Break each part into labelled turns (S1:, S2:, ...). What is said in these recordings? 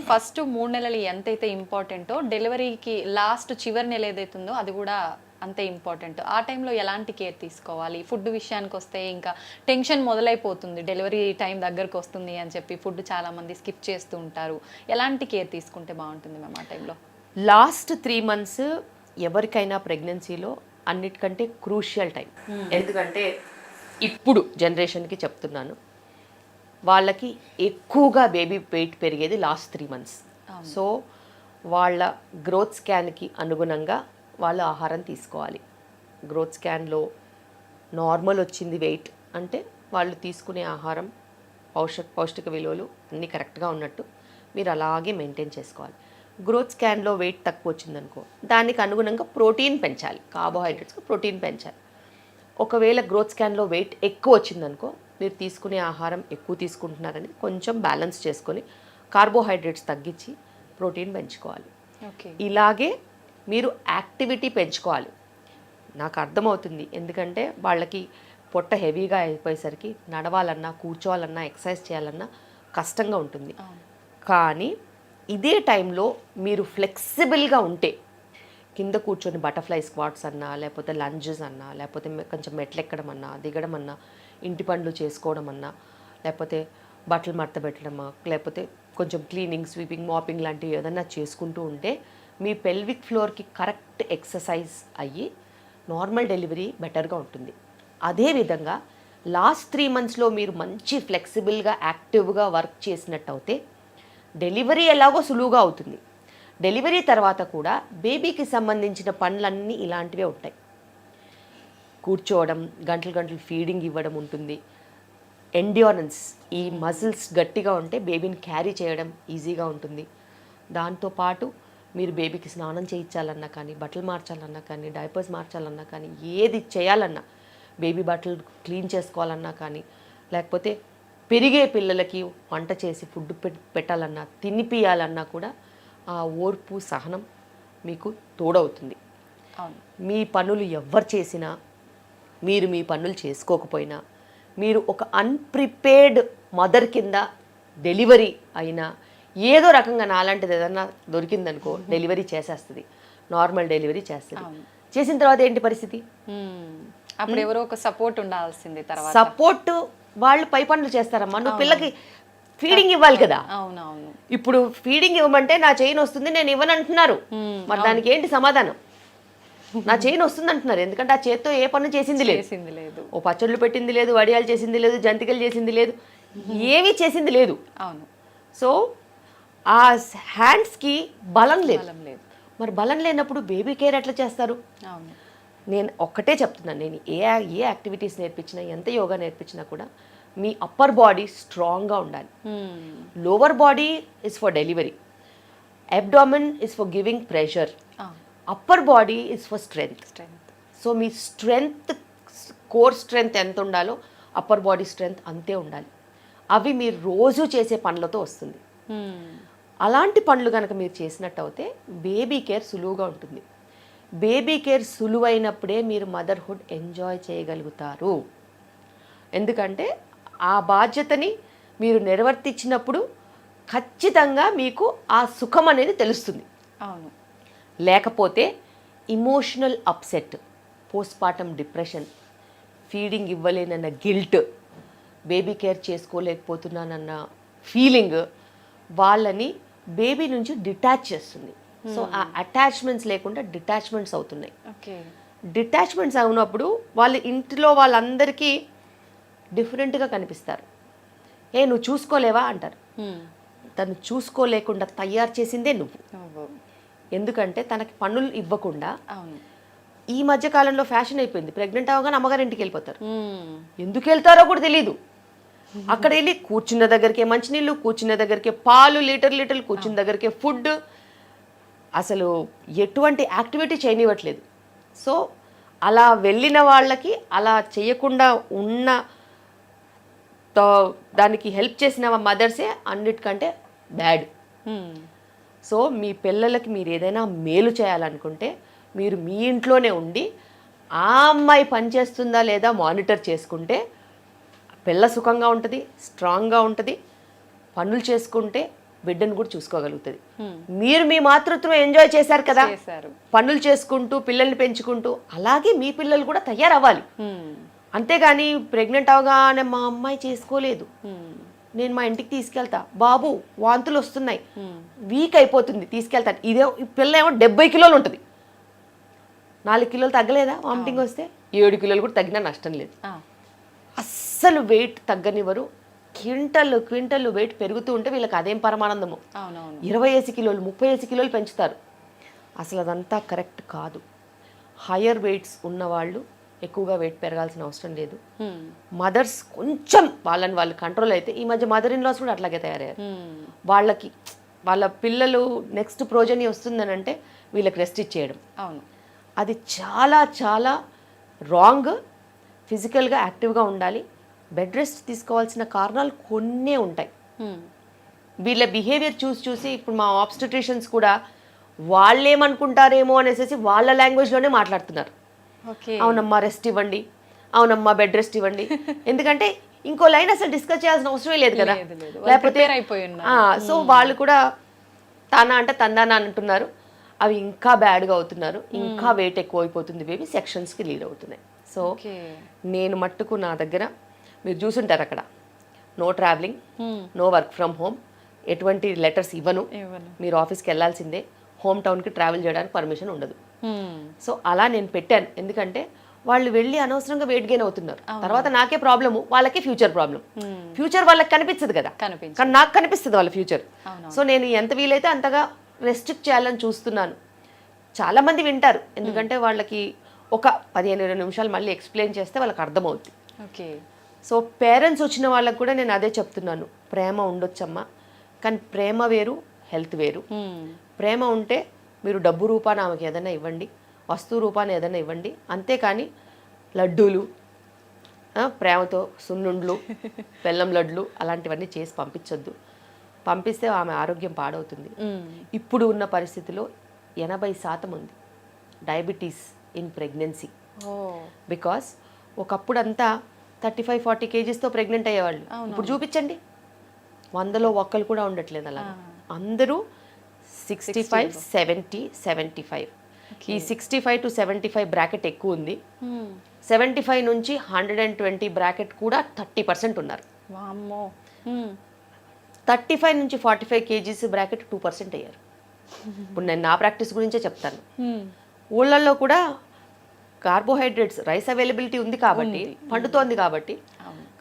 S1: First 3 నెలలు ఎంతైతే ఇంపార్టెంటో డెలివరీకి లాస్ట్ చివరి నెల ఏదైతుందో అది కూడా అంతే ఇంపార్టెంట్. ఆ టైంలో ఎలాంటి కేర్ తీసుకోవాలి? ఫుడ్ విషయానికి వస్తే ఇంకా టెన్షన్ మొదలైపోతుంది. డెలివరీ టైం దగ్గరకు వస్తుంది అని చెప్పి ఫుడ్ చాలామంది స్కిప్ చేస్తూ ఉంటారు. ఎలాంటి కేర్ తీసుకుంటే బాగుంటుంది మ్యామ్ ఆ టైంలో?
S2: లాస్ట్ 3 మంత్స్ ఎవరికైనా ప్రెగ్నెన్సీలో అన్నిటికంటే క్రూషియల్ టైం. ఎందుకంటే ఇప్పుడు జనరేషన్కి చెప్తున్నాను, వాళ్ళకి ఎక్కువగా బేబీ వెయిట్ పెరిగేది లాస్ట్ 3 మంత్స్. సో వాళ్ళ గ్రోత్ స్కాన్కి అనుగుణంగా వాళ్ళు ఆహారం తీసుకోవాలి. గ్రోత్ స్కాన్లో నార్మల్ వచ్చింది వెయిట్ అంటే వాళ్ళు తీసుకునే ఆహారం పౌష్టిక విలువలు అన్నీ కరెక్ట్గా ఉన్నట్టు మీరు అలాగే మెయింటైన్ చేసుకోవాలి. గ్రోత్ స్కాన్లో వెయిట్ తక్కువ వచ్చిందనుకో, దానికి అనుగుణంగా ప్రోటీన్ పెంచాలి, కార్బోహైడ్రేట్స్కి ప్రోటీన్ పెంచాలి. ఒకవేళ గ్రోత్ స్కాన్లో వెయిట్ ఎక్కువ వచ్చిందనుకో, మీరు తీసుకునే ఆహారం ఎక్కువ తీసుకుంటున్నారని కొంచెం బ్యాలెన్స్ చేసుకొని కార్బోహైడ్రేట్స్ తగ్గించి ప్రోటీన్ పెంచుకోవాలి. ఇలాగే మీరు యాక్టివిటీ పెంచుకోవాలి. నాకు అర్థమవుతుంది, ఎందుకంటే వాళ్ళకి పొట్ట హెవీగా అయిపోయేసరికి నడవాలన్నా కూర్చోవాలన్నా ఎక్సర్సైజ్ చేయాలన్నా కష్టంగా ఉంటుంది. కానీ ఇదే టైంలో మీరు ఫ్లెక్సిబుల్గా ఉంటే కింద కూర్చొని బటర్ఫ్లై స్క్వాట్స్ అన్నా, లేకపోతే లంజెస్ అన్నా, లేకపోతే కొంచెం మెట్లు ఎక్కడం అన్నా, దిగడం అన్నా, ఇంటి పనులు చేసుకోవడం అన్నా, లేకపోతే బట్టలు మడత పెట్టడమా, లేకపోతే కొంచెం క్లీనింగ్, స్వీపింగ్, మాపింగ్ లాంటివి ఏదన్నా చేసుకుంటూ ఉంటే మీ పెల్విక్ ఫ్లోర్కి కరెక్ట్ ఎక్సర్సైజ్ అయ్యి నార్మల్ డెలివరీ బెటర్గా ఉంటుంది. అదేవిధంగా లాస్ట్ 3 మంత్స్లో మీరు మంచి ఫ్లెక్సిబుల్గా యాక్టివ్గా వర్క్ చేసినట్టు అయితే డెలివరీ ఎలాగో సులువుగా అవుతుంది. డెలివరీ తర్వాత కూడా బేబీకి సంబంధించిన పనులన్నీ ఇలాంటివే ఉంటాయి. కూర్చోవడం, గంటలు గంటలు ఫీడింగ్ ఇవ్వడం ఉంటుంది. ఎండ్యూరెన్స్, ఈ మజిల్స్ గట్టిగా ఉంటే బేబీని క్యారీ చేయడం ఈజీగా ఉంటుంది. దాంతోపాటు మీరు బేబీకి స్నానం చేయించాలన్నా కానీ, బట్టలు మార్చాలన్నా కానీ, డైపర్స్ మార్చాలన్నా కానీ, ఏది చేయాలన్నా, బేబీ బట్టలు క్లీన్ చేసుకోవాలన్నా కానీ, లేకపోతే పెరిగే పిల్లలకి వంట చేసి ఫుడ్ పెట్టాలన్నా, తినిపియాలన్నా కూడా ఆ ఓర్పు, సహనం మీకు తోడవుతుంది. మీ పనులు ఎవ్వరు చేసినా, మీరు మీ పనులు చేసుకోకపోయినా, మీరు ఒక అన్ప్రిపేర్డ్ మదర్ కింద డెలివరీ అయినా, ఏదో రకంగా నాలాంటిది ఏదన్నా దొరికిందనుకో డెలివరీ చేసేస్తుంది, నార్మల్ డెలివరీ చేస్తుంది. చేసిన తర్వాత ఏంటి పరిస్థితి?
S1: అప్పుడు ఎవరో ఒక సపోర్ట్ ఉండాల్సింది. తర్వాత
S2: సపోర్ట్ వాళ్ళు పై పనులు చేస్తారమ్మా. నువ్వు పిల్లకి ఫీడింగ్ ఇవ్వాలి కదా.
S1: అవునవును.
S2: ఇప్పుడు ఫీడింగ్ ఇవ్వమంటే నా చైన్ వస్తుంది, నేను ఇవ్వనంటున్నారు. మరి దానికి ఏంటి సమాధానం? నా చైన్ వస్తుంది అంటున్నారు, ఎందుకంటే ఆ చేత్తో ఏ పనులు చేసింది లేదు. ఓ పచ్చళ్ళు పెట్టింది లేదు, వడియాలు చేసింది లేదు, జంతికలు చేసింది లేదు, ఏమీ చేసింది లేదు.
S1: అవును.
S2: సో ఆ హ్యాండ్స్కి బలం లేదు. మరి బలం లేనప్పుడు బేబీ కేర్ ఎట్లా చేస్తారు? నేను ఒక్కటే చెప్తున్నాను, నేను ఏ యాక్టివిటీస్ నేర్పించినా, ఎంత యోగా నేర్పించినా కూడా మీ అప్పర్ బాడీ స్ట్రాంగ్గా ఉండాలి. Lower body is for delivery, abdomen is for giving pressure, upper body is for strength. So me strength, core strength ఎంత ఉండాలో అప్పర్ బాడీ స్ట్రెంగ్త్ అంతే ఉండాలి. అవి మీరు రోజు చేసే పనులతో వస్తుంది. అలాంటి పనులు కనుక మీరు చేసినట్టు అయితే బేబీ కేర్ సులువుగా ఉంటుంది. బేబీ కేర్ సులువైనప్పుడే మీరు మదర్హుడ్ ఎంజాయ్ చేయగలుగుతారు. ఎందుకంటే ఆ బాధ్యతని మీరు నిర్వర్తించినప్పుడు ఖచ్చితంగా మీకు ఆ సుఖం అనేది తెలుస్తుంది.
S1: అవును.
S2: లేకపోతే emotional upset, postpartum depression, feeding ఇవ్వలేనన్న గిల్ట్, బేబీ కేర్ చేసుకోలేకపోతున్నానన్న ఫీలింగ్ వాళ్ళని బేబీ నుంచి డిటాచ్ చేస్తుంది. సో ఆ అటాచ్మెంట్స్ లేకుండా డిటాచ్మెంట్స్ అవుతున్నాయి. డిటాచ్మెంట్స్ అవునప్పుడు వాళ్ళ ఇంటిలో వాళ్ళందరికీ డిఫరెంట్గా కనిపిస్తారు. నువ్వు చూసుకోలేవా అంటారు. తను చూసుకోలేకుండా తయారు చేసిందే నువ్వు. ఎందుకంటే తనకి పనులు ఇవ్వకుండా, ఈ మధ్య కాలంలో ఫ్యాషన్ అయిపోయింది, ప్రెగ్నెంట్ అవగానే అమ్మగారింటికి వెళ్ళిపోతారు. ఎందుకు వెళ్తారో కూడా తెలియదు. అక్కడ వెళ్ళి కూర్చున్న దగ్గరికే మంచినీళ్ళు, కూర్చున్న దగ్గరికే పాలు, లీటర్లు, కూర్చున్న దగ్గరికే ఫుడ్, అసలు ఎటువంటి యాక్టివిటీ చేయనివ్వట్లేదు. సో అలా వెళ్ళిన వాళ్ళకి అలా చేయకుండా ఉన్న దానికి హెల్ప్ చేసిన మదర్సే అన్నిటికంటే బ్యాడ్. సో మీ పిల్లలకి మీరు ఏదైనా మేలు చేయాలనుకుంటే మీరు మీ ఇంట్లోనే ఉండి ఆ అమ్మాయి పనిచేస్తుందా లేదా మానిటర్ చేసుకుంటే పిల్ల సుఖంగా ఉంటుంది, స్ట్రాంగ్గా ఉంటుంది. పనులు చేసుకుంటే బిడ్డను కూడా చూసుకోగలుగుతుంది. మీరు మీ మాతృత్వం ఎంజాయ్ చేశారు కదా,
S1: చేశారు.
S2: పనులు చేసుకుంటూ పిల్లల్ని పెంచుకుంటూ, అలాగే మీ పిల్లలు కూడా తయారవ్వాలి. అంతేగాని ప్రెగ్నెంట్ అవగానే మా అమ్మాయి చేసుకోలేదు, నేను మా ఇంటికి తీసుకెళ్తా, బాబు వాంతులు వస్తున్నాయి, వీక్ అయిపోతుంది తీసుకెళ్తాను, ఇదే ఈ పిల్ల ఏమో 70 కిలోలు ఉంటుంది, 4 కిలోలు తగ్గలేదా వామిటింగ్ వస్తే, 7 కిలోలు కూడా తగ్గినా నష్టం లేదు. అస్సలు వెయిట్ తగ్గనివ్వరు, క్వింటల్ వెయిట్ పెరుగుతూ ఉంటే వీళ్ళకి అదేం పరమానందము. 20 కిలోలు 30 కిలోలు పెంచుతారు. అసలు అదంతా కరెక్ట్ కాదు. హయ్యర్ వెయిట్స్ ఉన్నవాళ్ళు ఎక్కువగా వెయిట్ పెరగాల్సిన అవసరం లేదు. మదర్స్ కొంచెం వాళ్ళు కంట్రోల్ అయితే, ఈ మధ్య మదర్ ఇన్ లాస్ కూడా అట్లాగే తయారయ్యారు. వాళ్ళ పిల్లలు నెక్స్ట్ ప్రోజని వస్తుందని అంటే వీళ్ళకి రెస్ట్ ఇచ్చేయడం, అది చాలా చాలా రాంగ్. ఫిజికల్గా యాక్టివ్గా ఉండాలి. బెడ్ రెస్ట్ తీసుకోవాల్సిన కారణాలు కొన్నే ఉంటాయి. వీళ్ళ బిహేవియర్ చూసి ఇప్పుడు మా ఆబ్స్టెట్రిషియన్స్ కూడా వాళ్ళేమనుకుంటారేమో అనేసి వాళ్ళ లాంగ్వేజ్లోనే మాట్లాడుతున్నారు. అవునమ్మా రెస్ట్ ఇవ్వండి, అవునమ్మా బెడ్ రెస్ట్ ఇవ్వండి. ఎందుకంటే ఇంకో లైన్ అసలు డిస్కస్ చేయాల్సిన అవసరమే లేదు కదా, లేకపోతే సో వాళ్ళు కూడా తానా అంటే తందానా అంటున్నారు. అవి ఇంకా బ్యాడ్గా అవుతున్నారు, ఇంకా వెయిట్ ఎక్కువ అయిపోతుంది, బేబీ సెక్షన్స్కి లీడ్ అవుతున్నాయి. సో నేను మట్టుకు నా దగ్గర మీరు చూసుంటారు అక్కడ no travelling, no work from home, ఎటువంటి లెటర్స్ ఇవ్వను, మీరు ఆఫీస్కి వెళ్ళాల్సిందే, హోమ్ టౌన్కి ట్రావెల్ చేయడానికి పర్మిషన్ ఉండదు. సో అలా నేను పెట్టాను. ఎందుకంటే వాళ్ళు వెళ్ళి అనవసరంగా వెయిట్ గెయిన్ అవుతున్నారు, తర్వాత నాకే ప్రాబ్లము, వాళ్ళకే ఫ్యూచర్ ప్రాబ్లం. ఫ్యూచర్ వాళ్ళకి కనిపించదు కదా, కానీ నాకు కనిపిస్తుంది వాళ్ళ ఫ్యూచర్. సో నేను ఎంత వీలైతే అంతగా రెస్ట్రిక్ట్ చేయాలని చూస్తున్నాను. చాలామంది వింటారు, ఎందుకంటే వాళ్ళకి ఒక 15-20 నిమిషాలు మళ్ళీ ఎక్స్ప్లెయిన్ చేస్తే వాళ్ళకి అర్థమవుతుంది. సో పేరెంట్స్ వచ్చిన వాళ్ళకి కూడా నేను అదే చెప్తున్నాను, ప్రేమ ఉండొచ్చమ్మా, కానీ ప్రేమ వేరు, హెల్త్ వేరు. ప్రేమ ఉంటే మీరు డబ్బు రూపాన ఆమెకి ఏదైనా ఇవ్వండి, వస్తువు రూపాన ఏదైనా ఇవ్వండి, అంతేకాని లడ్డూలు, ప్రేమతో సున్నుండ్లు, బెల్లం లడ్లు అలాంటివన్నీ చేసి పంపించొద్దు. పంపిస్తే ఆమె ఆరోగ్యం పాడవుతుంది. ఇప్పుడు ఉన్న పరిస్థితిలో 80% ఉంది డయాబెటీస్ ఇన్ ప్రెగ్నెన్సీ. బికాస్ ఒకప్పుడు అంతా 35-40 కేజీస్తో ప్రెగ్నెంట్ అయ్యేవాళ్ళు. ఇప్పుడు చూపించండి, 100లో ఒక్కరు కూడా ఉండట్లేదు అలా. అందరూ 65, 70, 75. ఈ 65 to 75 బ్రాకెట్ ఎక్కువ ఉంది. 75 నుంచి 120 బ్రాకెట్ కూడా 30% ఉన్నారు. 35 నుంచి 45 కేజీస్ బ్రాకెట్ 2% అయ్యారు. ఇప్పుడు నేను నా ప్రాక్టీస్ గురించే చెప్తాను. ఊళ్ళల్లో కూడా కార్బోహైడ్రేట్స్, రైస్ అవైలబిలిటీ ఉంది కాబట్టి, పండుతోంది కాబట్టి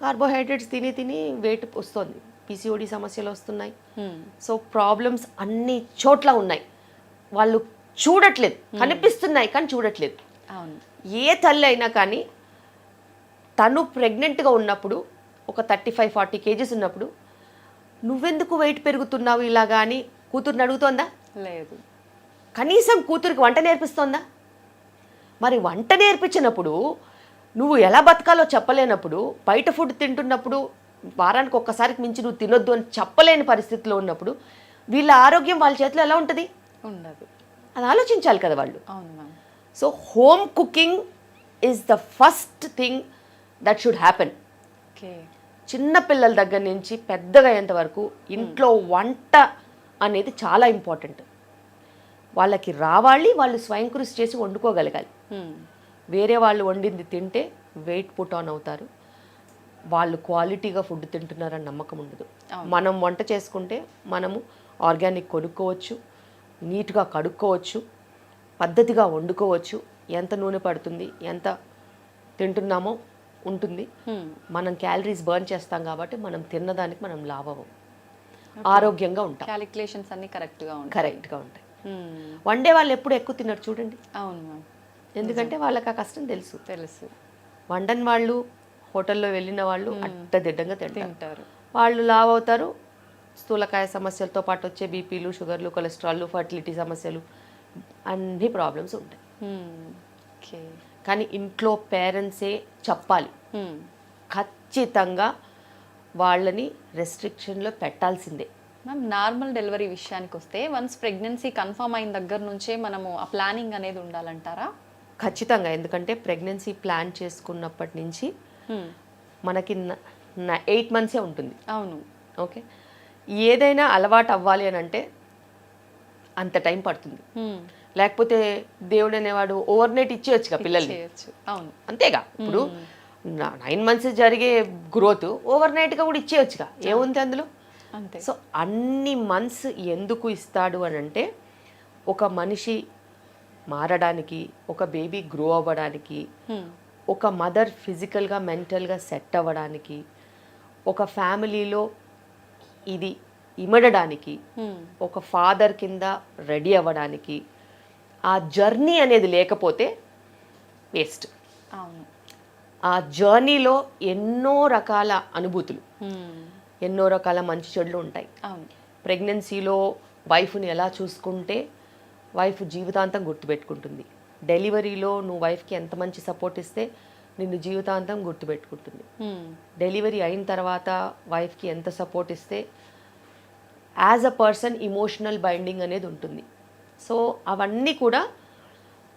S2: కార్బోహైడ్రేట్స్ తిని వెయిట్ వస్తుంది, పీసీఓడి సమస్యలు వస్తున్నాయి. సో ప్రాబ్లమ్స్ అన్ని చోట్ల ఉన్నాయి, వాళ్ళు చూడట్లేదు, కనిపిస్తున్నాయి కానీ చూడట్లేదు. ఏ తల్లి అయినా కానీ తను ప్రెగ్నెంట్గా ఉన్నప్పుడు ఒక 35-40 కేజీస్ ఉన్నప్పుడు నువ్వెందుకు వెయిట్ పెరుగుతున్నావు ఇలాగా అని కూతుర్ని అడుగుతోందా?
S1: లేదు.
S2: కనీసం కూతురికి వంట నేర్పిస్తోందా? మరి వంట నేర్పించినప్పుడు నువ్వు ఎలా బతకాలో చెప్పలేనప్పుడు, బయట ఫుడ్ తింటున్నప్పుడు వారానికి ఒక్కసారికి మించి నువ్వు తినొద్దు అని చెప్పలేని పరిస్థితిలో ఉన్నప్పుడు వీళ్ళ ఆరోగ్యం వాళ్ళ చేతిలో ఎలా ఉంటుంది?
S1: ఉండదు.
S2: అది ఆలోచించాలి కదా వాళ్ళు. So home cooking is the first thing that should happen. చిన్న పిల్లల దగ్గర నుంచి పెద్దగా అయ్యేంత వరకు ఇంట్లో వంట అనేది చాలా ఇంపార్టెంట్. వాళ్ళకి రావాలి, వాళ్ళు స్వయం కృషి చేసి వండుకోగలగాలి. వేరే వాళ్ళు వండింది తింటే వెయిట్ పుట్ ఆన్ అవుతారు, వాళ్ళు క్వాలిటీగా ఫుడ్ తింటున్నారని నమ్మకం ఉండదు. మనం వంట చేసుకుంటే మనము ఆర్గానిక్ కొనుక్కోవచ్చు, నీట్గా కడుక్కోవచ్చు, పద్ధతిగా వండుకోవచ్చు, ఎంత నూనె పడుతుంది, ఎంత తింటున్నామో ఉంటుంది. మనం క్యాలరీస్ బర్న్ చేస్తాం కాబట్టి మనం తిన్నదానికి మనం లాభం, ఆరోగ్యంగా ఉంటాం.
S1: క్యాలిక్యులేషన్స్ అన్ని కరెక్ట్గా ఉంటాయి.
S2: వండే వాళ్ళు ఎప్పుడు ఎక్కువ తిన్నారు చూడండి.
S1: అవును మ్యామ్.
S2: ఎందుకంటే వాళ్ళకి ఆ కష్టం తెలుసు. వండని వాళ్ళు, హోటల్లో వెళ్ళిన వాళ్ళు అడ్డదిడ్డంగా తింటారు, వాళ్ళు లావ్ అవుతారు. స్థూలకాయ సమస్యలతో పాటు వచ్చే బీపీలు, షుగర్లు, కొలెస్ట్రాల్, ఫర్టిలిటీ సమస్యలు, అన్ని ప్రాబ్లమ్స్ ఉంటాయి. కానీ ఇంట్లో పేరెంట్సే చెప్పాలి, ఖచ్చితంగా వాళ్ళని రెస్ట్రిక్షన్లో పెట్టాల్సిందే.
S1: మ్యామ్, నార్మల్ డెలివరీ విషయానికి వస్తే వన్స్ ప్రెగ్నెన్సీ కన్ఫర్మ్ అయిన దగ్గర నుంచే మనము ఆ ప్లానింగ్ అనేది ఉండాలంటారా?
S2: ఖచ్చితంగా. ఎందుకంటే ప్రెగ్నెన్సీ ప్లాన్ చేసుకున్నప్పటి నుంచి మనకి 8 మంత్సే ఉంటుంది.
S1: అవును.
S2: ఓకే, ఏదైనా అలవాటు అవ్వాలి అని అంటే అంత టైం పడుతుంది. లేకపోతే దేవుడు అనేవాడు ఓవర్ నైట్ ఇచ్చేయచ్చుగా పిల్లల్ని,
S1: చేయొచ్చు. అవును.
S2: అంతేగా. ఇప్పుడు 9 months జరిగే గ్రోత్ ఓవర్ నైట్గా కూడా ఇచ్చేయచ్చుగా, ఏముంది అందులో.
S1: అంతే.
S2: సో అన్ని మంత్స్ ఎందుకు ఇస్తాడు అని అంటే ఒక మనిషి మారడానికి, ఒక బేబీ గ్రో అవ్వడానికి, ఒక మదర్ ఫిజికల్గా మెంటల్గా సెట్ అవ్వడానికి, ఒక ఫ్యామిలీలో ఇది ఇమడడానికి, ఒక ఫాదర్ కింద రెడీ అవ్వడానికి, ఆ జర్నీ అనేది లేకపోతే వేస్ట్.
S1: అవును.
S2: ఆ జర్నీలో ఎన్నో రకాల అనుభూతులు, ఎన్నో రకాల మంచి చెడులు ఉంటాయి.
S1: అవును.
S2: ప్రెగ్నెన్సీలో వైఫ్ని ఎలా చూసుకుంటే వైఫ్ జీవితాంతం గుర్తుపెట్టుకుంటుంది. డెలివరీలో నువ్వు వైఫ్కి ఎంత మంచి సపోర్ట్ ఇస్తే నిన్ను జీవితాంతం గుర్తుపెట్టుకుంటుంది. డెలివరీ అయిన తర్వాత వైఫ్కి ఎంత సపోర్ట్ ఇస్తే as a person emotional binding అనేది ఉంటుంది. సో అవన్నీ కూడా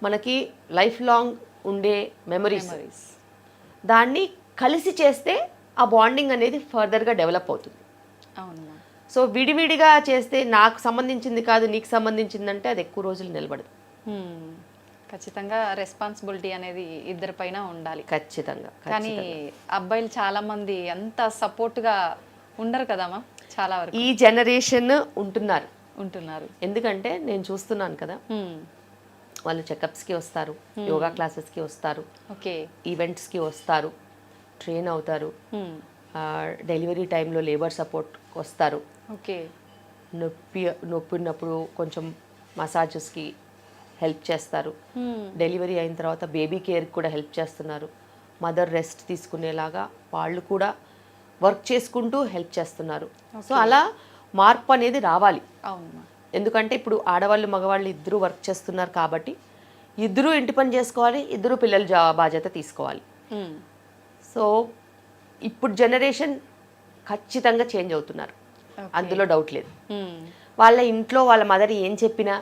S2: మనకి లైఫ్ లాంగ్ ఉండే మెమరీస్. దాన్ని కలిసి చేస్తే ఆ బాండింగ్ అనేది ఫర్దర్గా డెవలప్ అవుతుంది.
S1: అవును.
S2: సో విడివిడిగా చేస్తే నాకు సంబంధించింది కాదు నీకు సంబంధించిందంటే అది ఎక్కువ రోజులు నిలబడదు.
S1: ఖచ్చితంగా రెస్పాన్సిబిలిటీ అనేది ఇద్దరిపైన ఉండాలి.
S2: ఖచ్చితంగా.
S1: కానీ అబ్బాయిలు చాలా మంది అంత సపోర్ట్గా ఉండరు కదమ్మా. చాలా వరకు
S2: ఈ జనరేషన్ ఉంటున్నారు. ఎందుకంటే నేను చూస్తున్నాను కదా, వాళ్ళు చెకప్స్కి వస్తారు, యోగా క్లాసెస్కి వస్తారు,
S1: ఓకే,
S2: ఈవెంట్స్కి వస్తారు, ట్రైన్ అవుతారు, డెలివరీ టైంలో లేబర్ సపోర్ట్ వస్తారు,
S1: ఓకే,
S2: నొప్పి ఉన్నప్పుడు కొంచెం మసాజెస్కి హెల్ప్ చేస్తారు, డెలివరీ అయిన తర్వాత బేబీ కేర్కి కూడా హెల్ప్ చేస్తున్నారు, మదర్ రెస్ట్ తీసుకునేలాగా వాళ్ళు కూడా వర్క్ చేసుకుంటూ హెల్ప్ చేస్తున్నారు. సో అలా మార్పు అనేది రావాలి.
S1: అవును.
S2: ఎందుకంటే ఇప్పుడు ఆడవాళ్ళు మగవాళ్ళు ఇద్దరూ వర్క్ చేస్తున్నారు కాబట్టి ఇద్దరూ ఇంటి పని చేసుకోవాలి, ఇద్దరూ పిల్లల బాధ్యత తీసుకోవాలి. సో ఇప్పుడు జనరేషన్ ఖచ్చితంగా చేంజ్ అవుతున్నారు, అందులో డౌట్ లేదు. వాళ్ళ ఇంట్లో వాళ్ళ మదర్ ఏం చెప్పినా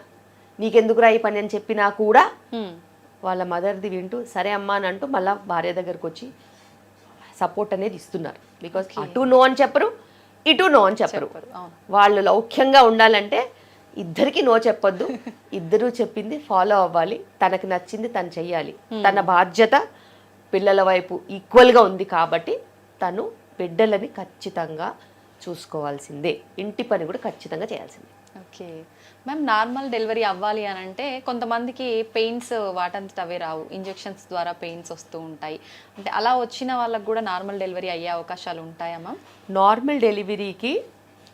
S2: నీకెందుకురా ఈ పని అని చెప్పినా కూడా వాళ్ళ మదర్ది వింటూ సరే అమ్మా అని అంటూ మళ్ళీ భార్య దగ్గరకు వచ్చి సపోర్ట్ అనేది ఇస్తున్నారు. బికాస్ అటు నో అని చెప్పరు, ఇటు నో అని చెప్పరు. వాళ్ళు లౌక్యంగా ఉండాలంటే ఇద్దరికి నో చెప్పొద్దు, ఇద్దరూ చెప్పింది ఫాలో అవ్వాలి, తనకి నచ్చింది తను చెయ్యాలి. తన బాధ్యత పిల్లల వైపు ఈక్వల్గా ఉంది కాబట్టి తను బిడ్డలని ఖచ్చితంగా చూసుకోవాల్సిందే, ఇంటి పని కూడా ఖచ్చితంగా చేయాల్సిందే.
S1: ఓకే మ్యామ్, నార్మల్ డెలివరీ అవ్వాలి అని అంటే కొంతమందికి పెయిన్స్ వాటంతట అవే రావు, ఇంజెక్షన్స్ ద్వారా పెయిన్స్ వస్తూ ఉంటాయి. అంటే అలా వచ్చిన వాళ్ళకి కూడా నార్మల్ డెలివరీ అయ్యే అవకాశాలు ఉంటాయా మ్యామ్?
S2: నార్మల్ డెలివరీకి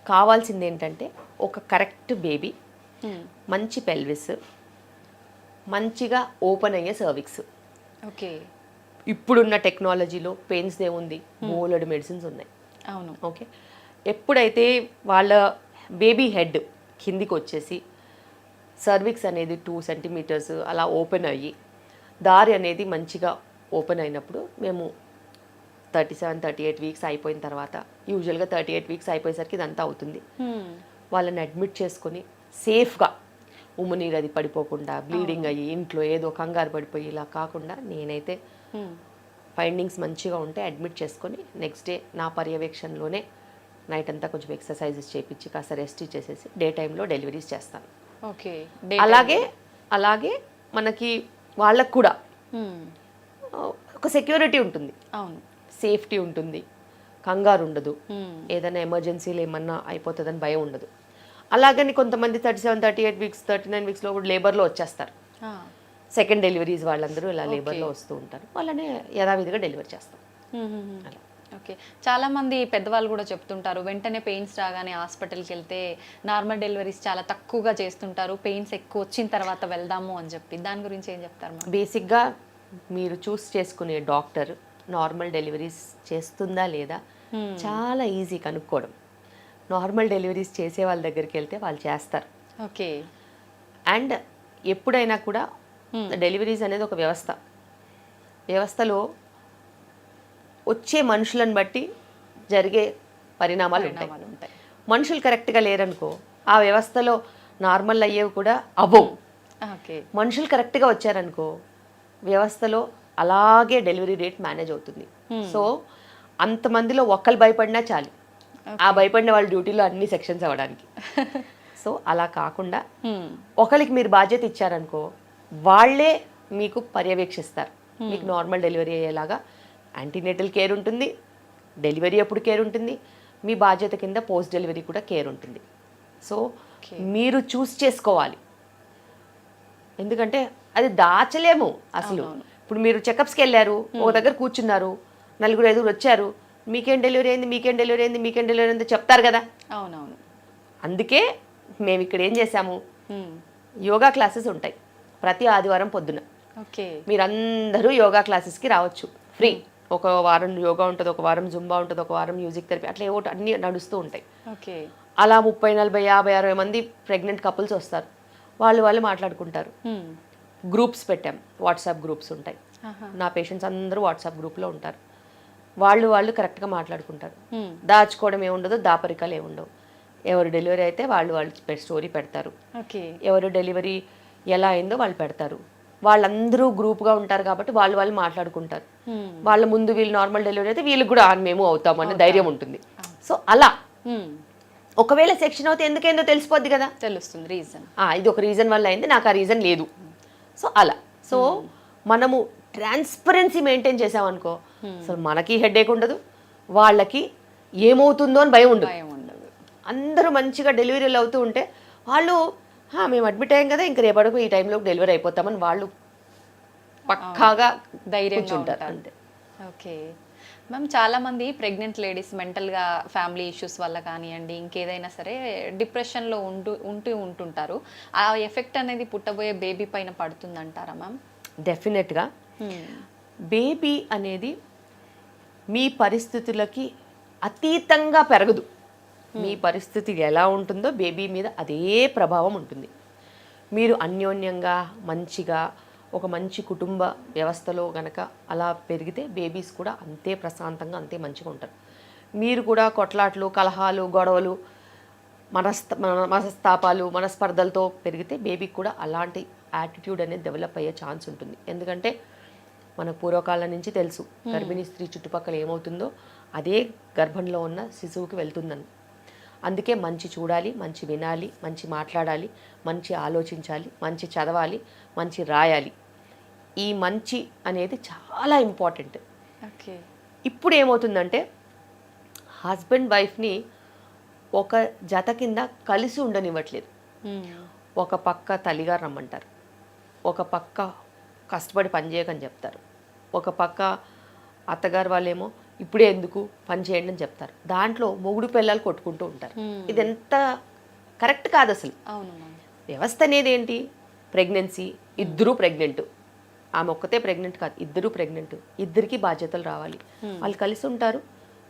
S2: కావాల్సింది ఏంటంటే ఒక కరెక్ట్ బేబీ, మంచి పెల్విస్, మంచిగా ఓపెన్ అయ్యే సర్విక్స్.
S1: ఓకే,
S2: ఇప్పుడున్న టెక్నాలజీలో పెయిన్స్ ఏముంది, బోలెడు మెడిసిన్స్ ఉన్నాయి.
S1: అవును.
S2: ఓకే, ఎప్పుడైతే వాళ్ళ బేబీ హెడ్ కిందికి వచ్చేసి సర్విక్స్ అనేది 2 centimeters అలా ఓపెన్ అయ్యి దారి అనేది మంచిగా ఓపెన్ అయినప్పుడు మేము 37-38 weeks అయిపోయిన తర్వాత, యూజువల్గా 38 weeks అయిపోయేసరికి ఇదంతా అవుతుంది, వాళ్ళని అడ్మిట్ చేసుకొని సేఫ్గా ఉమ్మునీరు అది పడిపోకుండా బ్లీడింగ్ అయ్యి ఇంట్లో ఏదో కంగారు పడిపోయి ఇలా కాకుండా నేనైతే ఫైండింగ్స్ మంచిగా ఉంటే అడ్మిట్ చేసుకొని నెక్స్ట్ డే నా పర్యవేక్షణలోనే నైట్ అంతా కొంచెం ఎక్సర్సైజెస్ చేయించి కాస్త రెస్ట్ ఇచ్చేసేసి డే టైంలో డెలివరీస్ చేస్తాను.
S1: ఓకే,
S2: అలాగే మనకి వాళ్ళకు కూడా ఒక సెక్యూరిటీ ఉంటుంది, అవును, సేఫ్టీ ఉంటుంది, కంగారు ఉండదు, ఏదైనా ఎమర్జెన్సీలు ఏమన్నా అయిపోతుందని భయం ఉండదు. అలాగని కొంతమంది 37-38 weeks 39 weeksలో కూడా లేబర్లో వచ్చేస్తారు. సెకండ్ డెలివరీస్ వాళ్ళందరూ ఇలా లేబర్లో వస్తూ ఉంటారు, వాళ్ళనే యథావిధిగా డెలివరీ చేస్తాం. అలా.
S1: ఓకే, చాలామంది పెద్దవాళ్ళు కూడా చెప్తుంటారు వెంటనే పెయిన్స్ రాగానే హాస్పిటల్కి వెళ్తే నార్మల్ డెలివరీస్ చాలా తక్కువగా చేస్తుంటారు, పెయిన్స్ ఎక్కువ వచ్చిన తర్వాత వెళ్దాము అని చెప్పి. దాని గురించి ఏం చెప్తారు?
S2: బేసిక్గా మీరు చూస్ చేసుకునే డాక్టర్ నార్మల్ డెలివరీస్ చేస్తుందా లేదా చాలా ఈజీ కనుక్కోవడం. నార్మల్ డెలివరీస్ చేసే వాళ్ళ దగ్గరికి వెళ్తే వాళ్ళు చేస్తారు.
S1: ఓకే,
S2: అండ్ ఎప్పుడైనా కూడా డెలివరీస్ అనేది ఒక వ్యవస్థలో వచ్చే మనుషులను బట్టి జరిగే పరిణామాలు ఉంటాయి. మనుషులు కరెక్ట్గా లేరనుకో ఆ వ్యవస్థలో నార్మల్ అయ్యేవి కూడా అవ్వవు. మనుషులు కరెక్ట్గా వచ్చారనుకో వ్యవస్థలో అలాగే డెలివరీ రేట్ మేనేజ్ అవుతుంది. సో అంతమందిలో ఒక్కరు భయపడినా చాలు, ఆ భయపడిన వాళ్ళ డ్యూటీలో అన్ని సెక్షన్స్ అవ్వడానికి. సో అలా కాకుండా ఒకరికి మీరు బాధ్యత ఇచ్చారనుకో, వాళ్ళే మీకు పర్యవేక్షిస్తారు. మీకు నార్మల్ డెలివరీ అయ్యేలాగా యాంటీనేటల్ కేర్ ఉంటుంది, డెలివరీ అప్పుడు కేర్ ఉంటుంది, మీ బాధ్యత కింద పోస్ట్ డెలివరీ కూడా కేర్ ఉంటుంది. సో మీరు చూస్ చేసుకోవాలి, ఎందుకంటే అది దాచలేము అసలు. ఇప్పుడు మీరు చెకప్స్కి వెళ్ళారు, ఒక దగ్గర కూర్చున్నారు, 4-5 వచ్చారు, మీకేం డెలివరీ అయింది, మీకేం డెలివరీ అయింది, మీకేం డెలివరీ అయింది చెప్తారు కదా.
S1: అవునవును.
S2: అందుకే మేము ఇక్కడ ఏం చేసాము, యోగా క్లాసెస్ ఉంటాయి ప్రతి ఆదివారం పొద్దున.
S1: ఓకే,
S2: మీరందరూ యోగా క్లాసెస్కి రావచ్చు ఫ్రీ. ఒక వారం యోగా ఉంటుంది, ఒక వారం జుంబా ఉంటుంది, ఒక వారం మ్యూజిక్ థెరపీ, అట్లా ఏవో అన్నీ నడుస్తూ ఉంటాయి.
S1: ఓకే,
S2: అలా 30, 40, 50, 60 మంది ప్రెగ్నెంట్ కపుల్స్ వస్తారు, వాళ్ళు మాట్లాడుకుంటారు. గ్రూప్స్ పెట్టాం, వాట్సాప్ గ్రూప్స్ ఉంటాయి. నా పేషెంట్స్ అందరూ వాట్సాప్ గ్రూప్లో ఉంటారు. వాళ్ళు కరెక్ట్గా మాట్లాడుకుంటారు. దాచుకోవడం ఏముండదు, దాపరికాలు ఏముండవు. ఎవరు డెలివరీ అయితే వాళ్ళు స్టోరీ పెడతారు. ఎవరు డెలివరీ ఎలా అయిందో వాళ్ళు పెడతారు. వాళ్ళందరూ గ్రూప్గా ఉంటారు కాబట్టి వాళ్ళు మాట్లాడుకుంటారు. వాళ్ళ ముందు వీళ్ళు నార్మల్ డెలివరీ అయితే వీళ్ళకి కూడా మేము అవుతామని ధైర్యం ఉంటుంది. సో అలా ఒకవేళ సెక్షన్ అవుతే ఎందుకేందో తెలిసిపోద్ది కదా,
S1: తెలుస్తుంది రీజన్.
S2: ఇది ఒక రీజన్ వల్ల అయింది, నాకు ఆ రీజన్ లేదు. సో అలా మనము ట్రాన్స్పరెన్సీ మెయింటైన్ చేసామనుకో, అసలు మనకి హెడేక్ ఉండదు, వాళ్ళకి ఏమవుతుందో అని భయం ఉండదు. అందరూ మంచిగా డెలివరీలు అవుతూ ఉంటే వాళ్ళు మేము అడ్మిట్ అయ్యాం కదా, ఇంక రేపటికి ఈ టైంలో డెలివరీ అయిపోతామని వాళ్ళు పక్కాగా ధైర్యంగా ఉంటారు అంతే.
S1: ఓకే మ్యామ్, చాలామంది ప్రెగ్నెంట్ లేడీస్ మెంటల్గా ఫ్యామిలీ ఇష్యూస్ వల్ల కానివ్వండి, ఇంకేదైనా సరే డిప్రెషన్లో ఉంటుంటారు. ఆ ఎఫెక్ట్ అనేది పుట్టబోయే బేబీ పైన పడుతుందంటారా మ్యామ్?
S2: డెఫినెట్గా. బేబీ అనేది మీ పరిస్థితులకి అతీతంగా పెరగదు. మీ పరిస్థితి ఎలా ఉంటుందో బేబీ మీద అదే ప్రభావం ఉంటుంది. మీరు అన్యోన్యంగా మంచిగా ఒక మంచి కుటుంబ వ్యవస్థలో గనక అలా పెరిగితే బేబీస్ కూడా అంతే ప్రశాంతంగా అంతే మంచిగా ఉంటారు. మీరు కూడా కొట్లాట్లు, కలహాలు, గొడవలు, మనస్తాపాలు, మనస్పర్ధలతో పెరిగితే బేబీకి కూడా అలాంటి యాటిట్యూడ్ అనేది డెవలప్ అయ్యే ఛాన్స్ ఉంటుంది. ఎందుకంటే మనకు పూర్వకాలం నుంచి తెలుసు, గర్భిణీ స్త్రీ చుట్టుపక్కల ఏమవుతుందో అదే గర్భంలో ఉన్న శిశువుకి వెళ్తుందని. అందుకే మంచి చూడాలి, మంచి వినాలి, మంచి మాట్లాడాలి, మంచి ఆలోచించాలి, మంచి చదవాలి, మంచి రాయాలి. ఈ మంచి అనేది చాలా ఇంపార్టెంట్.
S1: ఓకే,
S2: ఇప్పుడు ఏమవుతుందంటే హస్బెండ్ వైఫ్ని ఒక జత కింద కలిసి ఉండనివ్వట్లేదు. ఒక పక్క తల్లిగారు రమ్మంటారు, ఒక పక్క కష్టపడి పని చేయకని చెప్తారు, ఒక పక్క అత్తగారు వాళ్ళేమో ఇప్పుడే ఎందుకు పని చేయండి అని చెప్తారు. దాంట్లో మొగుడు పిల్లలు కొట్టుకుంటూ ఉంటారు. ఇది ఎంత కరెక్ట్ కాదు అసలు. వ్యవస్థ అనేది ఏంటి, ప్రెగ్నెన్సీ, ఇద్దరూ ప్రెగ్నెంట్, ఆమె ఒక్కతే ప్రెగ్నెంట్ కాదు, ఇద్దరూ ప్రెగ్నెంట్, ఇద్దరికి బాధ్యతలు రావాలి. వాళ్ళు కలిసి ఉంటారు,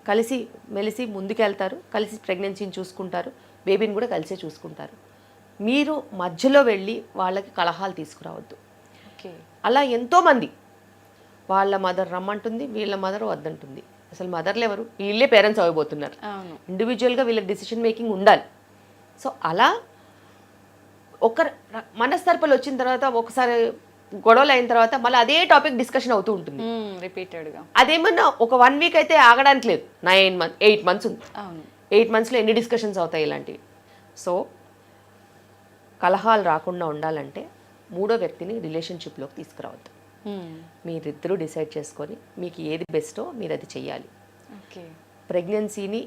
S2: కలిసి మెలిసి ముందుకెళ్తారు, కలిసి ప్రెగ్నెన్సీని చూసుకుంటారు, బేబీని కూడా కలిసే చూసుకుంటారు. మీరు మధ్యలో వెళ్ళి వాళ్ళకి కలహాలు తీసుకురావద్దు. అలా ఎంతోమంది వాళ్ళ మదర్ రమ్మంటుంది, వీళ్ళ మదర్ వద్దంటుంది. అసలు మదర్లు ఎవరు, వీళ్ళే పేరెంట్స్ అవ్వబోతున్నారు. ఇండివిజువల్గా వీళ్ళకి డిసిషన్ మేకింగ్ ఉండాలి. సో అలా ఒక మనస్తర్పలు వచ్చిన తర్వాత ఒకసారి గొడవలు అయిన తర్వాత మళ్ళీ అదే టాపిక్ డిస్కషన్ అవుతూ ఉంటుంది
S1: రిపీటెడ్గా.
S2: అదేమన్నా ఒక 1 వీక్ అయితే ఆగడానికి లేదు, 8 మంత్స్ ఉంది. 8 మంత్స్లో ఎన్ని డిస్కషన్స్ అవుతాయి ఇలాంటివి. సో కలహాలు రాకుండా ఉండాలంటే మూడో వ్యక్తిని రిలేషన్షిప్లోకి తీసుకురావద్దు. మీరిద్దరూ డిసైడ్ చేసుకొని మీకు ఏది బెస్టో మీరు అది చెయ్యాలి. ప్రెగ్నెన్సీని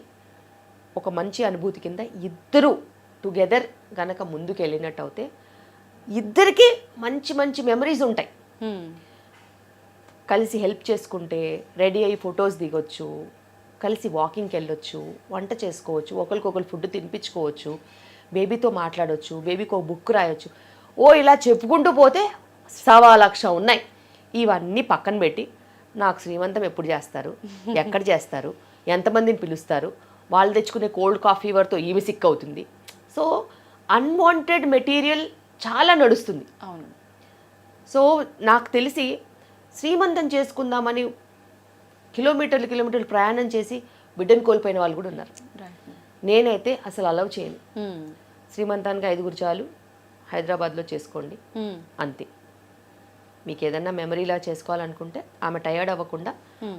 S2: ఒక మంచి అనుభూతి కింద ఇద్దరు టుగెదర్ గనక ముందుకు వెళ్ళినట్టు అయితే ఇద్దరికి మంచి మంచి మెమరీస్ ఉంటాయి. కలిసి హెల్ప్ చేసుకుంటే రెడీ అయ్యి ఫొటోస్ దిగొచ్చు, కలిసి వాకింగ్కి వెళ్ళొచ్చు, వంట చేసుకోవచ్చు, ఒకరికొకరు ఫుడ్ తినిపించుకోవచ్చు, బేబీతో మాట్లాడవచ్చు, బేబీకి ఒక బుక్ రాయొచ్చు. ఇలా చెప్పుకుంటూ పోతే 1,00,000 ఉన్నాయి. ఇవన్నీ పక్కన పెట్టి నాకు శ్రీమంతం ఎప్పుడు చేస్తారు, ఎక్కడ చేస్తారు, ఎంతమందిని పిలుస్తారు, వాళ్ళు తెచ్చుకునే కోల్డ్ కాఫీ ఫీవర్తో ఈమె సిక్ అవుతుంది. సో అన్వాంటెడ్ మెటీరియల్ చాలా నడుస్తుంది.
S1: అవును.
S2: సో నాకు తెలిసి శ్రీమంతం చేసుకుందామని కిలోమీటర్లు ప్రయాణం చేసి బిడ్డను కోల్పోయిన వాళ్ళు కూడా ఉన్నారు. నేనైతే అసలు అలౌ చేయను. శ్రీమంతానికి 5 చాలు, హైదరాబాద్లో చేసుకోండి అంతే. మీకు ఏదైనా మెమరీలా చేసుకోవాలనుకుంటే ఆమె టయర్డ్ అవ్వకుండా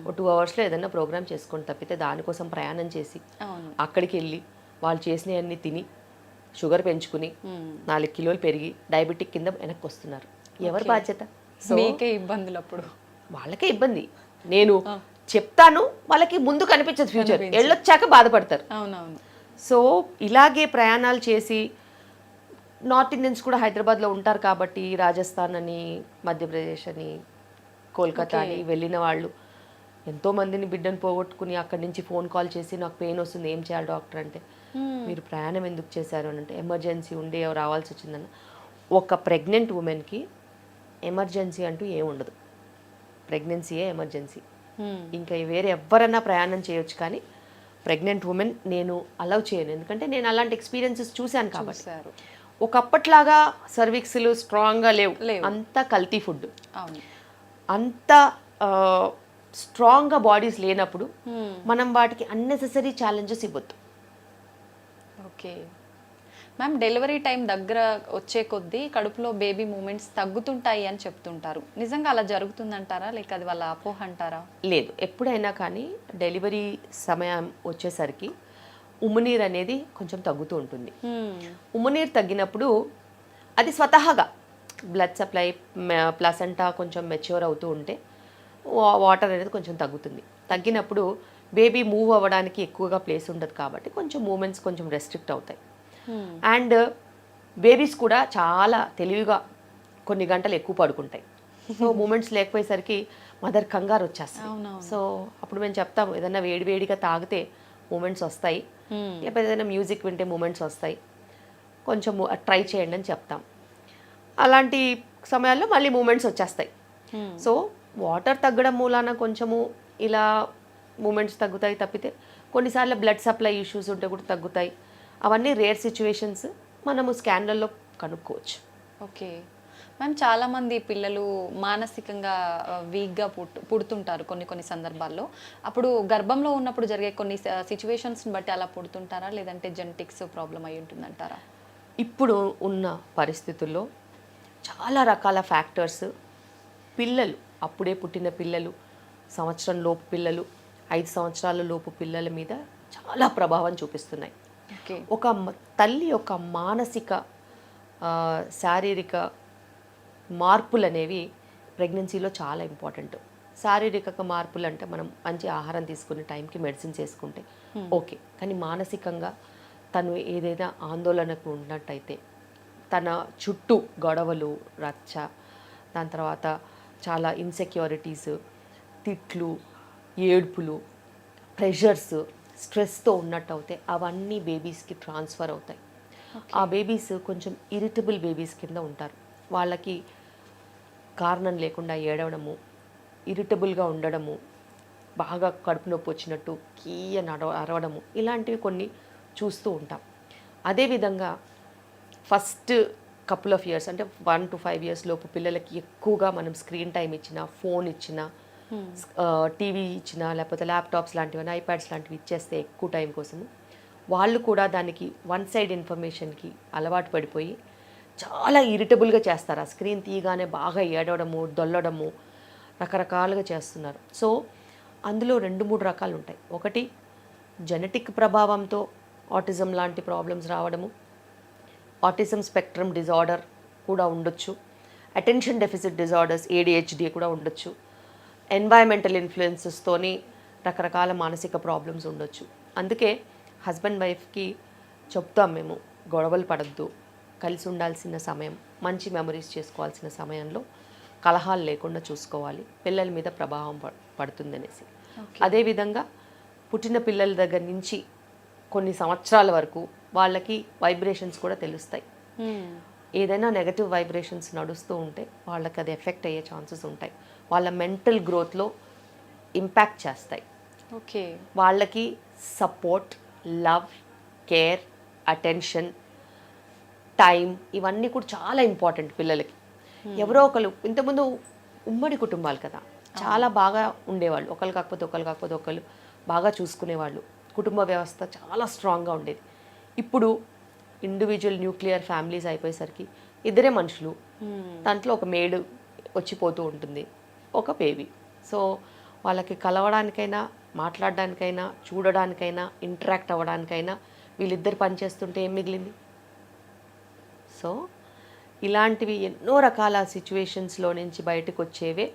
S2: ఓ 2 అవర్స్లో ఏదైనా ప్రోగ్రామ్ చేసుకోండి తప్పితే దానికోసం ప్రయాణం చేసి
S1: అవును.
S2: అక్కడికి వెళ్ళి వాళ్ళు చేసినవన్నీ తిని షుగర్ పెంచుకుని 4 కిలోలు పెరిగి డయాబెటిక్ కింద వెనక్కి వస్తున్నారు. ఎవరి బాధ్యత?
S1: మీకే ఇబ్బందులు అప్పుడు.
S2: వాళ్ళకే ఇబ్బంది. నేను చెప్తాను, వాళ్ళకి ముందు కనిపించదు ఫ్యూచర్, వెళ్ళొచ్చాక బాధపడతారు.
S1: అవునవును.
S2: సో ఇలాగే ప్రయాణాలు చేసి నార్త్ ఇండియన్స్ కూడా హైదరాబాద్లో ఉంటారు కాబట్టి రాజస్థాన్ అని, మధ్యప్రదేశ్ అని, కోల్కతా అని వెళ్ళిన వాళ్ళు ఎంతోమందిని బిడ్డను పోగొట్టుకుని అక్కడి నుంచి ఫోన్ కాల్ చేసి నాకు పెయిన్ వస్తుంది ఏం చేయాలి డాక్టర్ అంటే, మీరు ప్రయాణం ఎందుకు చేశారు అని అంటే ఎమర్జెన్సీ ఉండి రావాల్సి వచ్చిందన్న. ఒక ప్రెగ్నెంట్ ఉమెన్కి ఎమర్జెన్సీ అంటూ ఏముండదు. ప్రెగ్నెన్సీయే ఎమర్జెన్సీ. ఇంకా వేరే ఎవరన్నా ప్రయాణం చేయొచ్చు కానీ ప్రెగ్నెంట్ ఉమెన్ నేను అలౌ చేయను. ఎందుకంటే నేను అలాంటి ఎక్స్పీరియన్సెస్ చూశాను కాబట్టి. ఒకప్పట్లాగా సర్విక్స్లు స్ట్రాంగ్గా లేవు, అంతా కల్తీ ఫుడ్, అంత స్ట్రాంగ్గా బాడీస్ లేనప్పుడు మనం వాటికి అన్నెసెసరీ ఛాలెంజెస్ ఇవ్వద్దు.
S1: ఓకే మ్యామ్, డెలివరీ టైం దగ్గర వచ్చే కొద్దీ కడుపులో బేబీ మూమెంట్స్ తగ్గుతుంటాయి అని చెప్తుంటారు. నిజంగా అలా జరుగుతుందంటారా, లేక అది వాళ్ళ అపోహ అంటారా?
S2: లేదు, ఎప్పుడైనా కానీ డెలివరీ సమయం వచ్చేసరికి ఉమ్మునీరు అనేది కొంచెం తగ్గుతూ ఉంటుంది. ఉమ్మునీరు తగ్గినప్పుడు అది స్వతహాగా బ్లడ్ సప్లై ప్లసెంటా కొంచెం మెచ్యూర్ అవుతూ ఉంటే వాటర్ అనేది కొంచెం తగ్గుతుంది. తగ్గినప్పుడు బేబీ మూవ్ అవ్వడానికి ఎక్కువగా ప్లేస్ ఉండదు కాబట్టి కొంచెం మూమెంట్స్ కొంచెం రెస్ట్రిక్ట్ అవుతాయి. అండ్ బేబీస్ కూడా చాలా తెలివిగా కొన్ని గంటలు ఎక్కువ పడుకుంటాయి. సో మూమెంట్స్ లేకపోయేసరికి మదర్ కంగారు వచ్చేస్తాయి. సో అప్పుడు మేము చెప్తాము, ఏదైనా వేడివేడిగా తాగితే మూమెంట్స్ వస్తాయి, లేకపోతే ఏదైనా మ్యూజిక్ వింటే మూమెంట్స్ వస్తాయి, కొంచెం ట్రై చేయండి అని చెప్తాం. అలాంటి సమయాల్లో మళ్ళీ మూమెంట్స్ వచ్చేస్తాయి. సో వాటర్ తగ్గడం మూలాన కొంచెము ఇలా మూమెంట్స్ తగ్గుతాయి తప్పితే కొన్నిసార్లు బ్లడ్ సప్లై ఇష్యూస్ ఉంటే కూడా తగ్గుతాయి. అవన్నీ రేర్ సిచ్యువేషన్స్, మనము స్కాన్లలో కనుక్కోవచ్చు.
S1: ఓకే మ్యామ్, చాలామంది పిల్లలు మానసికంగా వీక్గా పుడుతుంటారు కొన్ని సందర్భాల్లో. అప్పుడు గర్భంలో ఉన్నప్పుడు జరిగే కొన్ని సిచ్యువేషన్స్ని బట్టి అలా పుడుతుంటారా, లేదంటే జెనెటిక్స్ ప్రాబ్లం అయి ఉంటుందంటారా?
S2: ఇప్పుడు ఉన్న పరిస్థితుల్లో చాలా రకాల ఫ్యాక్టర్స్ పిల్లలు, అప్పుడే పుట్టిన పిల్లలు, సంవత్సరం లోపు పిల్లలు, 5 సంవత్సరాల లోపు పిల్లల మీద చాలా ప్రభావం చూపిస్తున్నాయి. ఒక తల్లి యొక్క మానసిక శారీరక మార్పులు అనేవి ప్రెగ్నెన్సీలో చాలా ఇంపార్టెంట్. శారీరక మార్పులు అంటే మనం మంచి ఆహారం తీసుకునే టైంకి మెడిసిన్స్ వేసుకుంటే ఓకే, కానీ మానసికంగా తను ఏదైనా ఆందోళనకు ఉన్నట్టయితే తన చుట్టూ గొడవలు, రచ్చ, దాని తర్వాత చాలా ఇన్సెక్యూరిటీస్, తిట్లు, ఏడుపులు, ప్రెషర్స్, స్ట్రెస్తో ఉన్నట్టు అవుతాయి. అవన్నీ బేబీస్కి ట్రాన్స్ఫర్ అవుతాయి. ఆ బేబీస్ కొంచెం ఇరిటబుల్ బేబీస్ కింద ఉంటారు. వాళ్ళకి కారణం లేకుండా ఏడవడము, ఇరిటబుల్గా ఉండడము, బాగా కడుపు నొప్పి వచ్చినట్టు కీయని అరవడము, ఇలాంటివి కొన్ని చూస్తూ ఉంటాం. అదేవిధంగా ఫస్ట్ కపుల్ ఆఫ్ ఇయర్స్ అంటే 1 to 5 years లోపు పిల్లలకి ఎక్కువగా మనం స్క్రీన్ టైం ఇచ్చినా, ఫోన్ ఇచ్చినా, టీవీ ఇచ్చినా, లేకపోతే ల్యాప్టాప్స్ లాంటివి, ఐప్యాడ్స్ లాంటివి ఇచ్చేస్తే ఎక్కువ టైం కోసము వాళ్ళు కూడా దానికి వన్ సైడ్ ఇన్ఫర్మేషన్కి అలవాటు పడిపోయి చాలా ఇరిటబుల్గా చేస్తారు. ఆ స్క్రీన్ తీయగానే బాగా ఏడవడము, దొల్లడము, రకరకాలుగా చేస్తున్నారు. సో అందులో 2-3 రకాలు ఉంటాయి. ఒకటి జెనెటిక్ ప్రభావంతో ఆటిజం లాంటి ప్రాబ్లమ్స్ రావడము, ఆటిజం స్పెక్ట్రమ్ డిజార్డర్ కూడా ఉండొచ్చు, అటెన్షన్ డెఫిసిట్ డిజార్డర్స్ ADHD కూడా ఉండొచ్చు, ఎన్వైరన్మెంటల్ ఇన్ఫ్లుయెన్సెస్తోని రకరకాల మానసిక ప్రాబ్లమ్స్ ఉండొచ్చు. అందుకే హస్బెండ్ వైఫ్కి చెప్తాం మేము, గొడవలు పడద్దు, కలిసి ఉండాల్సిన సమయం, మంచి మెమరీస్ చేసుకోవాల్సిన సమయంలో కలహాలు లేకుండా చూసుకోవాలి, పిల్లల మీద ప్రభావం పడుతుందనేసి. అదేవిధంగా పుట్టిన పిల్లల దగ్గర నుంచి కొన్ని సంవత్సరాల వరకు వాళ్ళకి వైబ్రేషన్స్ కూడా తెలుస్తాయి. ఏదైనా నెగటివ్ వైబ్రేషన్స్ నడుస్తూ ఉంటే వాళ్ళకి అది ఎఫెక్ట్ అయ్యే ఛాన్సెస్ ఉంటాయి. వాళ్ళ మెంటల్ గ్రోత్లో ఇంపాక్ట్ చేస్తాయి.
S1: ఓకే,
S2: వాళ్ళకి support, love, care, attention, time ఇవన్నీ కూడా చాలా ఇంపార్టెంట్ పిల్లలకి. ఎవరో ఒకరు, ఇంతకుముందు ఉమ్మడి కుటుంబాలు కదా, చాలా బాగా ఉండేవాళ్ళు, ఒకరు కాకపోతే ఒకరు బాగా చూసుకునేవాళ్ళు, కుటుంబ వ్యవస్థ చాలా స్ట్రాంగ్గా ఉండేది. ఇప్పుడు ఇండివిజువల్ న్యూక్లియర్ ఫ్యామిలీస్ అయిపోయేసరికి ఇద్దరే మనుషులు, దాంట్లో ఒక మేడ్ వచ్చిపోతూ ఉంటుంది ఒక బేబీ. సో వాళ్ళకి కలవడానికైనా, మాట్లాడడానికైనా, చూడడానికైనా, ఇంటరాక్ట్ అవ్వడానికైనా వీళ్ళిద్దరు పని చేస్తుంటే ఏం మిగిలింది? సో ఇలాంటివి ఎన్నో రకాల సిచ్యువేషన్స్లో నుంచి బయటకు వచ్చేవే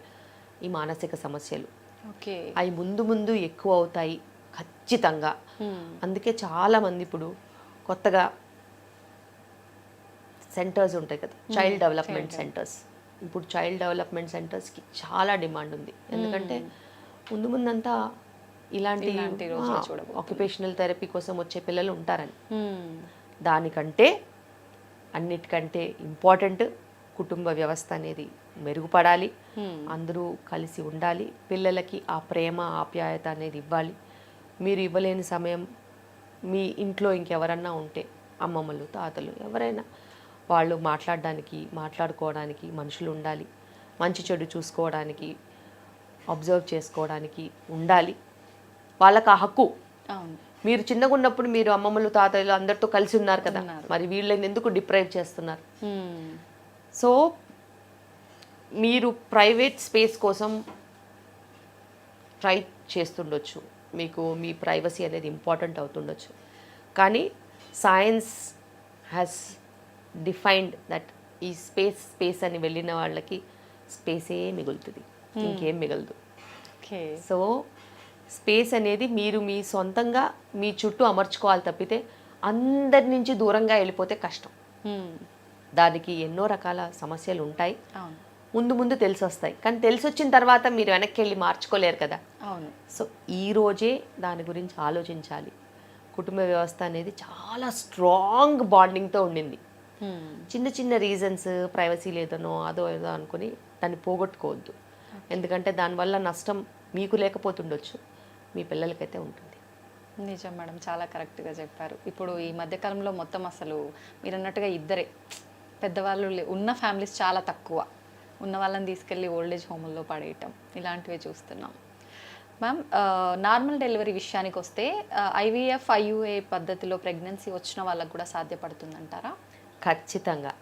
S2: ఈ మానసిక సమస్యలు.
S1: ఓకే.
S2: అవి ముందు ముందు ఎక్కువ అవుతాయి ఖచ్చితంగా. అందుకే చాలామంది ఇప్పుడు కొత్తగా సెంటర్స్ ఉంటాయి కదా, చైల్డ్ డెవలప్మెంట్ సెంటర్స్. ఇప్పుడు చైల్డ్ డెవలప్మెంట్ సెంటర్స్కి చాలా డిమాండ్ ఉంది. ఎందుకంటే ముందు ముందంతా ఇలాంటి ఆక్యుపేషనల్ థెరపీ కోసం వచ్చే పిల్లలు ఉంటారని. దానికంటే అన్నిటికంటే ఇంపార్టెంట్ కుటుంబ వ్యవస్థ అనేది మెరుగుపడాలి. అందరూ కలిసి ఉండాలి. పిల్లలకి ఆ ప్రేమ ఆప్యాయత అనేది ఇవ్వాలి. మీరు ఇవ్వలేని సమయం మీ ఇంట్లో ఇంకెవరన్నా ఉంటే, అమ్మమ్మలు, తాతలు, ఎవరైనా, వాళ్ళు మాట్లాడుకోవడానికి మనుషులు ఉండాలి. మంచి చెడు చూసుకోవడానికి, అబ్జర్వ్ చేసుకోవడానికి ఉండాలి. వాళ్ళకి ఆ హక్కు. మీరు చిన్నగా ఉన్నప్పుడు మీరు అమ్మమ్మలు, తాతయ్యలు అందరితో కలిసి ఉన్నారు కదా, మరి వీళ్ళని ఎందుకు డిప్రైవ్ చేస్తున్నారు? సో మీరు ప్రైవేట్ స్పేస్ కోసం ట్రై చేస్తుండొచ్చు, మీకు మీ ప్రైవసీ అనేది ఇంపార్టెంట్ అవుతుండొచ్చు. కానీ సైన్స్ హ్యాస్ డిఫైన్డ్ దట్ ఈ స్పేస్ అని వెళ్ళిన వాళ్ళకి స్పేసే మిగులుతుంది, ఇంకేం మిగలదు. సో స్పేస్ అనేది మీరు మీ సొంతంగా మీ చుట్టూ అమర్చుకోవాలి తప్పితే అందరి నుంచి దూరంగా వెళ్ళిపోతే కష్టం. దానికి ఎన్నో రకాల సమస్యలు ఉంటాయి, ముందు ముందు తెలిసి వస్తాయి. కానీ తెలిసి వచ్చిన తర్వాత మీరు వెనక్కి వెళ్ళి మార్చుకోలేరు కదా. సో ఈ రోజే దాని గురించి ఆలోచించాలి. కుటుంబ వ్యవస్థ అనేది చాలా స్ట్రాంగ్ బాండింగ్తో ఉండింది. చిన్న చిన్న రీజన్స్, ప్రైవసీ లేదనో అదో ఏదో అనుకుని దాన్ని పోగొట్టుకోవద్దు. ఎందుకంటే దానివల్ల నష్టం మీకు లేకపోతుండొచ్చు, మీ పిల్లలకైతే ఉంటుంది.
S1: నిజం మేడం, చాలా కరెక్ట్గా చెప్పారు. ఇప్పుడు ఈ మధ్యకాలంలో మొత్తం అసలు మీరు అన్నట్టుగా ఇద్దరే పెద్దవాళ్ళు ఉన్న ఫ్యామిలీస్ చాలా తక్కువ. ఉన్న వాళ్ళని తీసుకెళ్ళి ఓల్డేజ్ హోముల్లో పడేయటం ఇలాంటివే చూస్తున్నాం. మ్యామ్, నార్మల్ డెలివరీ విషయానికి వస్తే ఐవీఎఫ్, ఐయుఏ పద్ధతిలో ప్రెగ్నెన్సీ వచ్చిన వాళ్ళకు కూడా సాధ్యపడుతుందంటారా?
S2: ఖచ్చితంగా.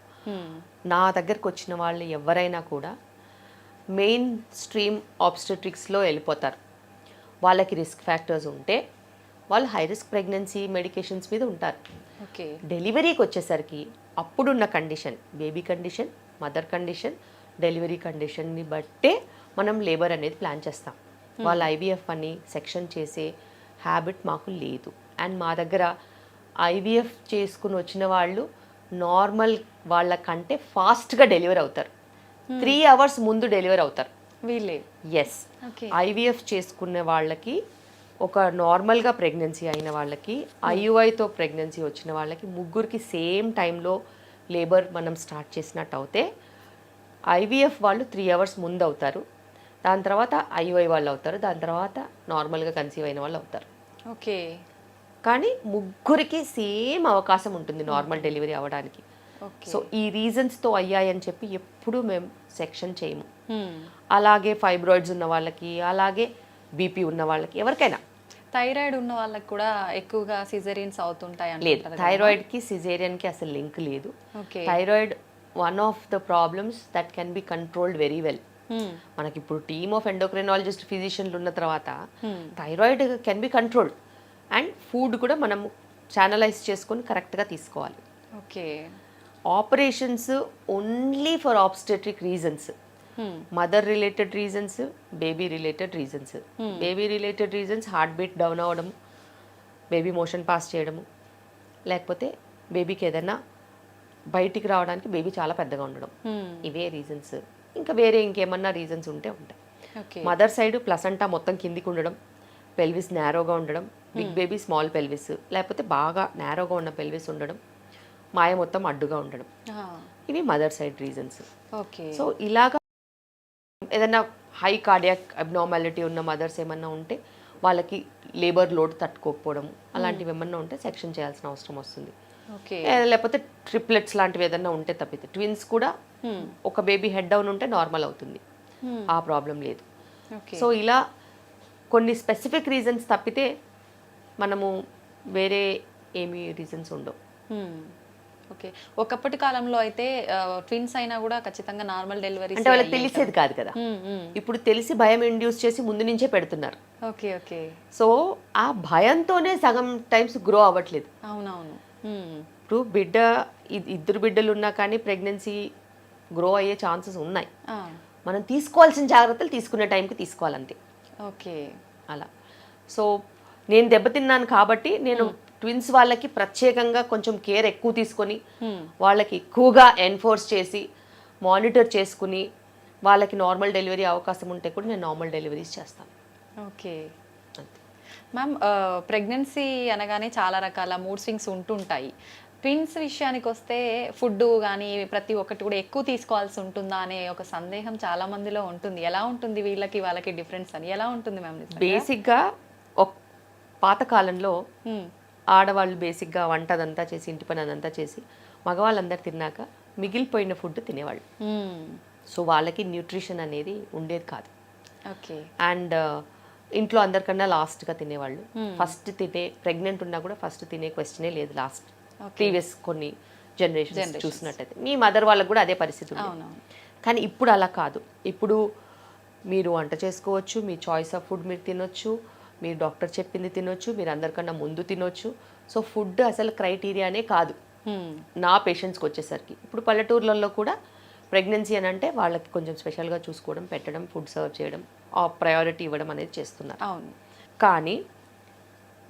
S2: నా దగ్గరకు వచ్చిన వాళ్ళు ఎవరైనా కూడా మెయిన్ స్ట్రీమ్ ఆబ్స్టెట్రిక్స్లో వెళ్ళిపోతారు. వాళ్ళకి రిస్క్ ఫ్యాక్టర్స్ ఉంటే వాళ్ళు హై రిస్క్ ప్రెగ్నెన్సీ మెడికేషన్స్ మీద ఉంటారు.
S1: ఓకే. డెలివరీకి
S2: వచ్చేసరికి అప్పుడున్న condition, baby condition, mother condition, delivery కండిషన్ని బట్టే మనం లేబర్ అనేది ప్లాన్ చేస్తాం. వాళ్ళు ఐవీఎఫ్ అని సెక్షన్ చేసే హ్యాబిట్ మాకు లేదు. అండ్ మా దగ్గర ఐవీఎఫ్ చేసుకుని వచ్చిన వాళ్ళు నార్మల్ వాళ్ళకంటే ఫాస్ట్గా డెలివర్ అవుతారు. 3 hours ముందు డెలివర్ అవుతారు
S1: వీళ్ళే.
S2: ఎస్. ఐవీఎఫ్ చేసుకునే వాళ్ళకి, ఒక నార్మల్గా ప్రెగ్నెన్సీ అయిన వాళ్ళకి, ఐయుఐతో ప్రెగ్నెన్సీ వచ్చిన వాళ్ళకి ముగ్గురికి సేమ్ టైంలో లేబర్ మనం స్టార్ట్ చేసినట్టు అవుతే ఐవీఎఫ్ వాళ్ళు 3 hours ముందు అవుతారు. దాని తర్వాత ఐయుఐ వాళ్ళు అవుతారు. దాని తర్వాత నార్మల్గా కన్సీవ్ అయిన వాళ్ళు అవుతారు.
S1: ఓకే.
S2: కానీ ముగ్గురికి సేమ్ అవకాశం ఉంటుంది నార్మల్ డెలివరీ అవ్వడానికి. సో ఈ రీజన్స్తో అయ్యాయని చెప్పి ఎప్పుడూ మేము సెక్షన్ చేయము. అలాగే ఫైబ్రాయిడ్స్ ఉన్న వాళ్ళకి, అలాగే బీపీ ఉన్న వాళ్ళకి, ఎవరికైనా.
S1: థైరాయిడ్ ఉన్న వాళ్ళకి కూడా ఎక్కువగా సిజేరియన్స్ అవుతుంటాయి?
S2: లేదు, థైరాయిడ్కి సిజేరియన్కి అసలు లింక్ లేదు. Thyroid one of the problems that can be controlled very well. మనకి ఇప్పుడు టీమ్ ఆఫ్ ఎండోక్రైనాలజిస్ట్, ఫిజిషియన్లు ఉన్న తర్వాత thyroid can be controlled. And food కూడా మనం ఛానలైజ్ చేసుకొని కరెక్ట్గా తీసుకోవాలి.
S1: Okay.
S2: Operations only for obstetric reasons, mother related reasons, baby related reasons. Baby related reasons heart beat down అవ్వడము, బేబీ మోషన్ పాస్ చేయడము, లేకపోతే బేబీకి ఏదైనా బయటికి రావడానికి బేబీ చాలా పెద్దగా ఉండడం, ఇవే రీజన్స్. ఇంకా వేరే ఇంకేమన్నా రీజన్స్ ఉంటే ఉంటాయి. మదర్ సైడ్ ప్లసంటా మొత్తం కిందికి ఉండడం, పెల్విస్ నేరోగా ఉండడం, బిగ్ బేబీ స్మాల్ పెల్విస్, లేకపోతే బాగా నేరోగా ఉన్న పెల్విస్ ఉండడం, మాయ మొత్తం అడ్డుగా ఉండడం, ఇవి మదర్ సైడ్ రీజన్స్. సో ఇలాగా ఏదైనా హై కార్డియాక్ అబ్నార్మాలిటీ ఉన్న మదర్స్ ఏమన్నా ఉంటే వాళ్ళకి లేబర్ లోడ్ తట్టుకోకపోవడం, అలాంటివి ఏమన్నా ఉంటే సెక్షన్ చేయాల్సిన అవసరం వస్తుంది. లేకపోతే ట్రిప్లెట్స్ లాంటివి ఏదన్నా ఉంటే తప్పితే, ట్విన్స్ కూడా ఒక బేబీ హెడ్ డౌన్ ఉంటే నార్మల్ అవుతుంది, ఆ ప్రాబ్లం లేదు. సో ఇలా కొన్ని స్పెసిఫిక్ రీజన్స్ తప్పితే మనము వేరే ఏమీ రీజన్స్ ఉండవు.
S1: ఓకే. ఒకప్పటి కాలంలో అయితే ట్విన్స్ అయినా కూడా ఖచ్చితంగా నార్మల్ డెలివరీ
S2: అంటే వాళ్ళకి తెలిసేది కాదు కదా, ఇప్పుడు తెలిసి భయం ఇండ్యూస్ చేసి ముందు నుంచే పెడుతున్నారు.
S1: ఓకే. ఓకే.
S2: సో ఆ భయంతోనే సగం టైమ్స్ గ్రో అవ్వట్లేదు.
S1: అవునవును.
S2: ఇప్పుడు బిడ్డ ఇద్దరు బిడ్డలు ఉన్నా కానీ ప్రెగ్నెన్సీ గ్రో అయ్యే ఛాన్సెస్ ఉన్నాయి. మనం తీసుకోవాల్సిన జాగ్రత్తలు తీసుకునే టైంకి తీసుకోవాలంతే.
S1: ఓకే.
S2: అలా. సో నేను దెబ్బతిన్నాను కాబట్టి నేను ట్విన్స్ వాళ్ళకి ప్రత్యేకంగా కొంచెం కేర్ ఎక్కువ తీసుకొని వాళ్ళకి ఎక్కువగా ఎన్ఫోర్స్ చేసి మానిటర్ చేసుకుని వాళ్ళకి నార్మల్ డెలివరీ అవకాశం ఉంటే కూడా నేను నార్మల్ డెలివరీస్ చేస్తాను.
S1: Okay ma'am. ప్రెగ్నెన్సీ అనగానే చాలా రకాల మూడ్ స్వింగ్స్ ఉంటుంటాయి. ట్విన్స్ విషయానికి వస్తే ఫుడ్ కానీ ప్రతి ఒక్కటి కూడా ఎక్కువ తీసుకోవాల్సి ఉంటుందా అనే ఒక సందేహం చాలా మందిలో ఉంటుంది. ఎలా ఉంటుంది వీళ్ళకి వాళ్ళకి డిఫరెన్స్ అని ఎలా ఉంటుంది మ్యామ్?
S2: బేసిక్గా ఒక పాతకాలంలో ఆడవాళ్ళు బేసిక్గా వంట అదంతా చేసి ఇంటి పని అదంతా చేసి మగవాళ్ళందరూ తిన్నాక మిగిలిపోయిన ఫుడ్ తినేవాళ్ళు. సో వాళ్ళకి న్యూట్రిషన్ అనేది ఉండేది కాదు.
S1: ఓకే.
S2: అండ్ ఇంట్లో అందరికన్నా లాస్ట్గా తినేవాళ్ళు. ఫస్ట్ తినే ప్రెగ్నెంట్ ఉన్నా కూడా ఫస్ట్ తినే క్వశ్చనే లేదు లాస్ట్. ప్రీవియస్ కొన్ని జనరేషన్స్ చూసినట్టయితే మీ మదర్ వాళ్ళకు కూడా అదే పరిస్థితి ఉంది. కానీ ఇప్పుడు అలా కాదు. ఇప్పుడు మీరు వంట చేసుకోవచ్చు, మీ చాయిస్ ఆఫ్ ఫుడ్ మీరు తినొచ్చు, మీరు డాక్టర్ చెప్పింది తినొచ్చు, మీరు అందరికన్నా ముందు తినొచ్చు. సో ఫుడ్ అసలు క్రైటీరియానే కాదు నా పేషెంట్స్కి వచ్చేసరికి. ఇప్పుడు పల్లెటూర్లలో కూడా ప్రెగ్నెన్సీ అని అంటే వాళ్ళకి కొంచెం స్పెషల్గా చూసుకోవడం, పెట్టడం, ఫుడ్ సర్వ్ చేయడం, ఆ ప్రయారిటీ ఇవ్వడం అనేది చేస్తున్నారు.
S1: అవును.
S2: కానీ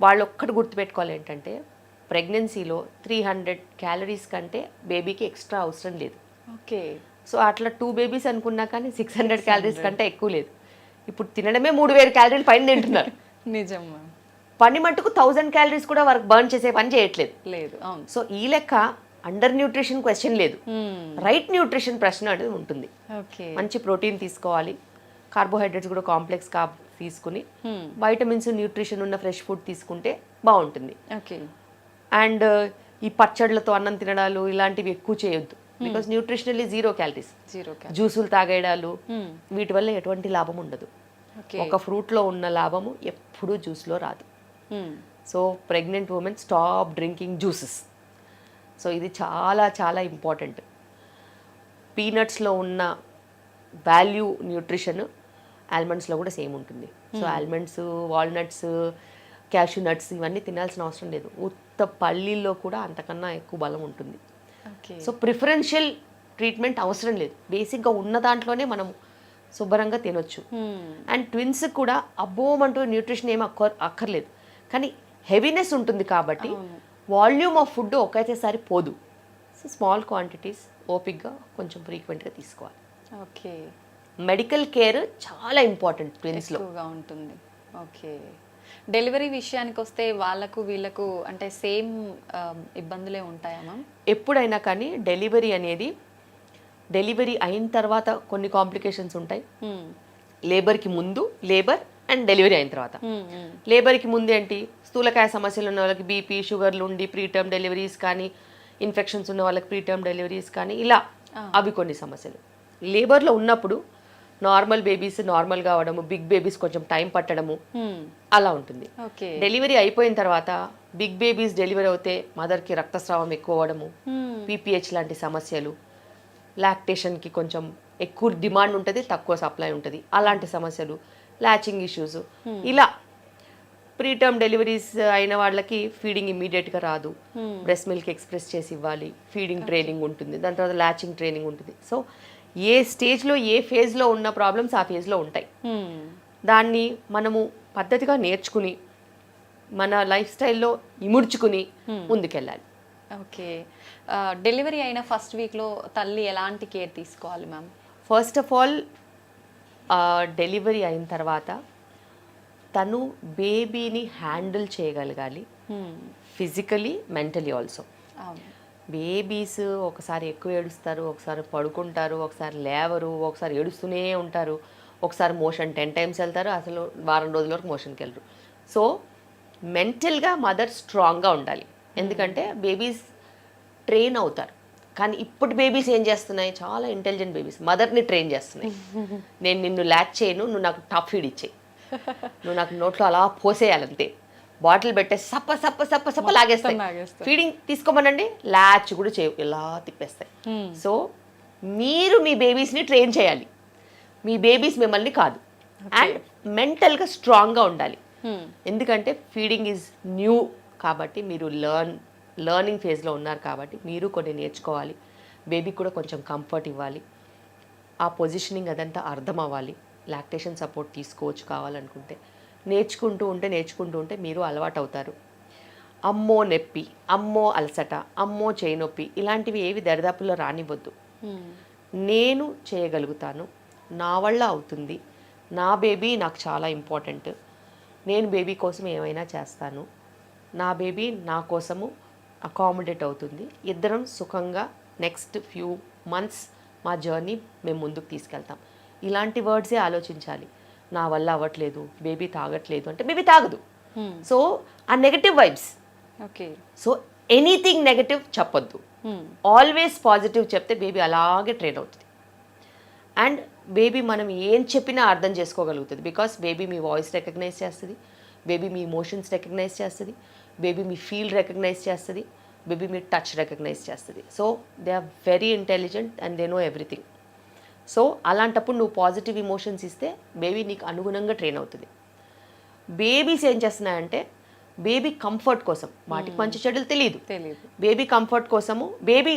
S2: వాళ్ళు ఒక్కటి గుర్తుపెట్టుకోవాలి ఏంటంటే ప్రెగ్నెన్సీలో 300 క్యాలరీస్ కంటే బేబీకి ఎక్స్ట్రా అవసరం లేదు.
S1: ఓకే.
S2: సో అట్లా 2 బేబీస్ అనుకున్నా కానీ 600 క్యాలరీస్ కంటే ఎక్కువ లేదు. ఇప్పుడు తినడమే 3000 క్యాలరీలు పైన తింటున్నారు.
S1: నిజం.
S2: పని మట్టుకు 1000 క్యాలరీస్ కూడా వర్క్ బర్న్ చేసే పని చేయట్లేదు.
S1: లేదు. అవును.
S2: సో ఈ లెక్క అండర్ న్యూట్రిషన్ క్వశ్చన్ లేదు, రైట్ న్యూట్రిషన్ ప్రశ్న అనేది ఉంటుంది. మంచి ప్రోటీన్ తీసుకోవాలి, కార్బోహైడ్రేట్స్ కూడా కాంప్లెక్స్ కార్బ్ తీసుకుని వైటమిన్స్ న్యూట్రిషన్ ఉన్న ఫ్రెష్ ఫుడ్ తీసుకుంటే బాగుంటుంది.
S1: ఓకే.
S2: అండ్ ఈ పచ్చళ్ళతో అన్నం తినడాలు ఇలాంటివి ఎక్కువ చేయొద్దు. Because nutritionally 0 calories. జ్యూసులు తాగేయడాలు వీటి వల్ల ఎటువంటి లాభం ఉండదు. ఒక ఫ్రూట్లో ఉన్న లాభము ఎప్పుడూ జ్యూస్లో రాదు. So pregnant women stop drinking juices. So ఇది చాలా చాలా ఇంపార్టెంట్. పీనట్స్లో ఉన్న వాల్యూ న్యూట్రిషన్ ఆల్మండ్స్లో కూడా సేమ్ ఉంటుంది. So almonds, walnuts, cashew nuts ఇవన్నీ తినాల్సిన అవసరం లేదు. ఉత్త పల్లీల్లో కూడా అంతకన్నా ఎక్కువ బలం ఉంటుంది. సో ప్రిఫరెన్షియల్ ట్రీట్మెంట్ అవసరం లేదు. బేసిక్గా ఉన్న దాంట్లోనే మనం శుభ్రంగా తినొచ్చు. అండ్ ట్విన్స్ కూడా అబ్బోమంటూ న్యూట్రిషన్ ఏమి అక్కర్లేదు, కానీ హెవీనెస్ ఉంటుంది కాబట్టి వాల్యూమ్ ఆఫ్ ఫుడ్ ఒకేసారి పోదు. సో స్మాల్ క్వాంటిటీస్ ఓపిక్గా కొంచెం ఫ్రీక్వెంట్గా తీసుకోవాలి.
S1: ఓకే.
S2: మెడికల్ కేర్ చాలా ఇంపార్టెంట్ ట్విన్స్లో
S1: ఉంటుంది. ఓకే. డెలివరీ విషయానికి వస్తే వాళ్ళకు వీళ్ళకు అంటే సేమ్ ఇబ్బందులే ఉంటాయా మ్యామ్?
S2: ఎప్పుడైనా కానీ డెలివరీ అనేది డెలివరీ అయిన తర్వాత కొన్ని కాంప్లికేషన్స్ ఉంటాయి. లేబర్కి ముందు, లేబర్ అండ్ డెలివరీ అయిన తర్వాత. లేబర్కి ముందు ఏంటి, స్థూలకాయ సమస్యలు ఉన్న వాళ్ళకి బీపీ, షుగర్లు ఉండి ప్రీటర్మ్ డెలివరీస్ కానీ, ఇన్ఫెక్షన్స్ ఉన్న వాళ్ళకి ప్రీటర్మ్ డెలివరీస్ కానీ, ఇలా అవి కొన్ని సమస్యలు. లేబర్లో ఉన్నప్పుడు నార్మల్ బేబీస్ నార్మల్గా అవడము, బిగ్ బేబీస్ కొంచెం టైం పట్టడము అలా ఉంటుంది. డెలివరీ అయిపోయిన తర్వాత బిగ్ బేబీస్ డెలివరీ అవుతే మదర్కి రక్తస్రావం ఎక్కువ అవ్వడము, పీపీహెచ్ లాంటి సమస్యలు, లాక్టేషన్కి కొంచెం ఎక్కువ డిమాండ్ ఉంటుంది, తక్కువ సప్లై ఉంటుంది, అలాంటి సమస్యలు, లాచింగ్ ఇష్యూస్, ఇలా ప్రీటర్మ్ డెలివరీస్ అయిన వాళ్ళకి ఫీడింగ్ ఇమ్మీడియట్గా రాదు, బ్రెస్ట్ మిల్క్ ఎక్స్ప్రెస్ చేసి ఇవ్వాలి, ఫీడింగ్ ట్రైనింగ్ ఉంటుంది, దాని తర్వాత లాచింగ్ ట్రైనింగ్ ఉంటుంది. సో ఏ స్టేజ్లో ఏ ఫేజ్లో ఉన్న ప్రాబ్లమ్స్ ఆ ఫేజ్లో ఉంటాయి. దాన్ని మనము పద్ధతిగా నేర్చుకుని మన లైఫ్ స్టైల్లో ఇముడ్చుకుని ముందుకెళ్ళాలి.
S1: ఓకే. డెలివరీ అయిన ఫస్ట్ వీక్లో తల్లి ఎలాంటి కేర్ తీసుకోవాలి ma'am?
S2: First of all delivery అయిన తర్వాత తను బేబీని హ్యాండిల్ చేయగలగాలి, ఫిజికలీ, మెంటలీ ఆల్సో. బేబీస్ ఒకసారి ఎక్కువ ఏడుస్తారు, ఒకసారి పడుకుంటారు, ఒకసారి లేవరు, ఒకసారి ఏడుస్తూనే ఉంటారు, ఒకసారి మోషన్ 10 times వెళ్తారు, అసలు వారం రోజుల వరకు మోషన్కి వెళ్ళరు. సో మెంటల్గా మదర్ స్ట్రాంగ్గా ఉండాలి. ఎందుకంటే బేబీస్ ట్రైన్ అవుతారు. కానీ ఇప్పుడు బేబీస్ ఏం చేస్తున్నాయి, చాలా ఇంటెలిజెంట్ బేబీస్ మదర్ని ట్రైన్ చేస్తున్నాయి. నేను నిన్ను ల్యాచ్ చేయను, నువ్వు నాకు టాప్ ఫీడ్ ఇచ్చేయి, నువ్వు నాకు నోట్లో అలా పోసేయాలంతే, బాటిల్ పెట్టేసి సప్ప సప్ప సప్ప సప్ప లాగేస్తాయి.
S1: లాగేస్తాయి.
S2: ఫీడింగ్ తీసుకోమనండి, ల్యాచ్ కూడా చేయవు, ఇలా తిప్పేస్తాయి. సో మీరు మీ బేబీస్ని ట్రైన్ చేయాలి, మీ బేబీస్ మిమ్మల్ని కాదు. అండ్ మెంటల్గా స్ట్రాంగ్గా ఉండాలి. ఎందుకంటే ఫీడింగ్ ఈజ్ న్యూ కాబట్టి, మీరు లర్నింగ్ ఫేజ్లో ఉన్నారు కాబట్టి మీరు కొన్ని నేర్చుకోవాలి. బేబీకి కూడా కొంచెం కంఫర్ట్ ఇవ్వాలి, ఆ పొజిషనింగ్ అదంతా అర్థం అవ్వాలి. లాక్టేషన్ సపోర్ట్ తీసుకోవచ్చు కావాలనుకుంటే. నేర్చుకుంటూ ఉంటే మీరు అలవాటు అవుతారు. అమ్మో నొప్పి, అమ్మో అలసట, అమ్మో చేయి నొప్పి ఇలాంటివి ఏవి దరిదాపుల్లో రానివ్వద్దు. నేను చేయగలుగుతాను, నా వల్ల అవుతుంది, నా బేబీ నాకు చాలా ఇంపార్టెంట్, నేను బేబీ కోసం ఏమైనా చేస్తాను, నా బేబీ నా కోసము అకామిడేట్ అవుతుంది, ఇద్దరం సుఖంగా నెక్స్ట్ ఫ్యూ మంత్స్ మా జర్నీ మేము ముందుకు తీసుకెళ్తాం. ఇలాంటి వర్డ్సే ఆలోచించాలి. నా వల్ల అవ్వట్లేదు, బేబీ తాగట్లేదు అంటే బేబీ తాగదు. సో ఆ negative vibes,
S1: okay.
S2: So anything negative చెప్పొద్దు, ఆల్వేస్ పాజిటివ్ చెప్తే బేబీ అలాగే ట్రైన్ అవుతుంది. అండ్ బేబీ మనం ఏం చెప్పినా అర్థం చేసుకోగలుగుతుంది. బికాస్ బేబీ మీ వాయిస్ రికగ్నైజ్ చేస్తుంది, బేబీ మీ ఇమోషన్స్ రికగ్నైజ్ చేస్తుంది, బేబీ మీ ఫీల్ రికగ్నైజ్ చేస్తుంది, బేబీ మీ టచ్ రికగ్నైజ్ చేస్తుంది. So they are very intelligent and they know everything. So అలాంటప్పుడు నువ్వు పాజిటివ్ ఇమోషన్స్ ఇస్తే బేబీ నీకు అనుగుణంగా ట్రైన్ అవుతుంది. బేబీస్ ఏం చేస్తున్నాయంటే బేబీ కంఫర్ట్ కోసం, వాటికి మంచి చెడులు తెలియదు, బేబీ కంఫర్ట్ కోసము, బేబీ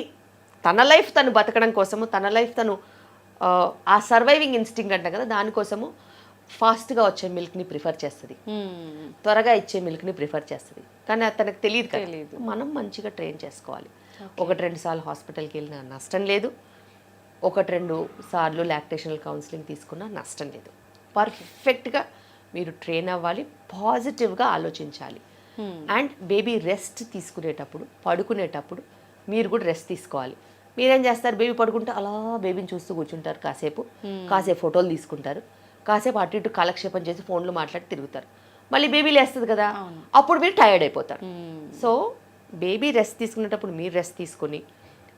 S2: తన లైఫ్ తను బతకడం కోసము, తన లైఫ్ తను ఆ సర్వైవింగ్ ఇన్స్టింక్ట్ అంటాం కదా, దానికోసము ఫాస్ట్గా వచ్చే మిల్క్ని ప్రిఫర్ చేస్తుంది, త్వరగా ఇచ్చే మిల్క్ని ప్రిఫర్ చేస్తుంది. కానీ అది తనకు తెలియదు కదా. మనం మంచిగా ట్రైన్ చేసుకోవాలి. 1-2 సార్లు హాస్పిటల్కి వెళ్ళినా నష్టం లేదు, 1-2 సార్లు లాక్టేషనల్ కౌన్సిలింగ్ తీసుకున్నా నష్టం లేదు. పర్ఫెక్ట్గా మీరు ట్రైన్ అవ్వాలి, పాజిటివ్గా ఆలోచించాలి. అండ్ బేబీ రెస్ట్ తీసుకునేటప్పుడు, పడుకునేటప్పుడు మీరు కూడా రెస్ట్ తీసుకోవాలి. మీరేం చేస్తారు, బేబీ పడుకుంటే అలా బేబీని చూస్తూ కూర్చుంటారు, కాసేపు ఫోటోలు తీసుకుంటారు, కాసేపు అటు ఇటు కాలక్షేపం చేసి ఫోన్లో మాట్లాడి తిరుగుతారు. మళ్ళీ బేబీ లేస్తుంది కదా, అప్పుడు మీరు టైర్డ్ అయిపోతారు. సో బేబీ రెస్ట్ తీసుకునేటప్పుడు మీరు రెస్ట్ తీసుకొని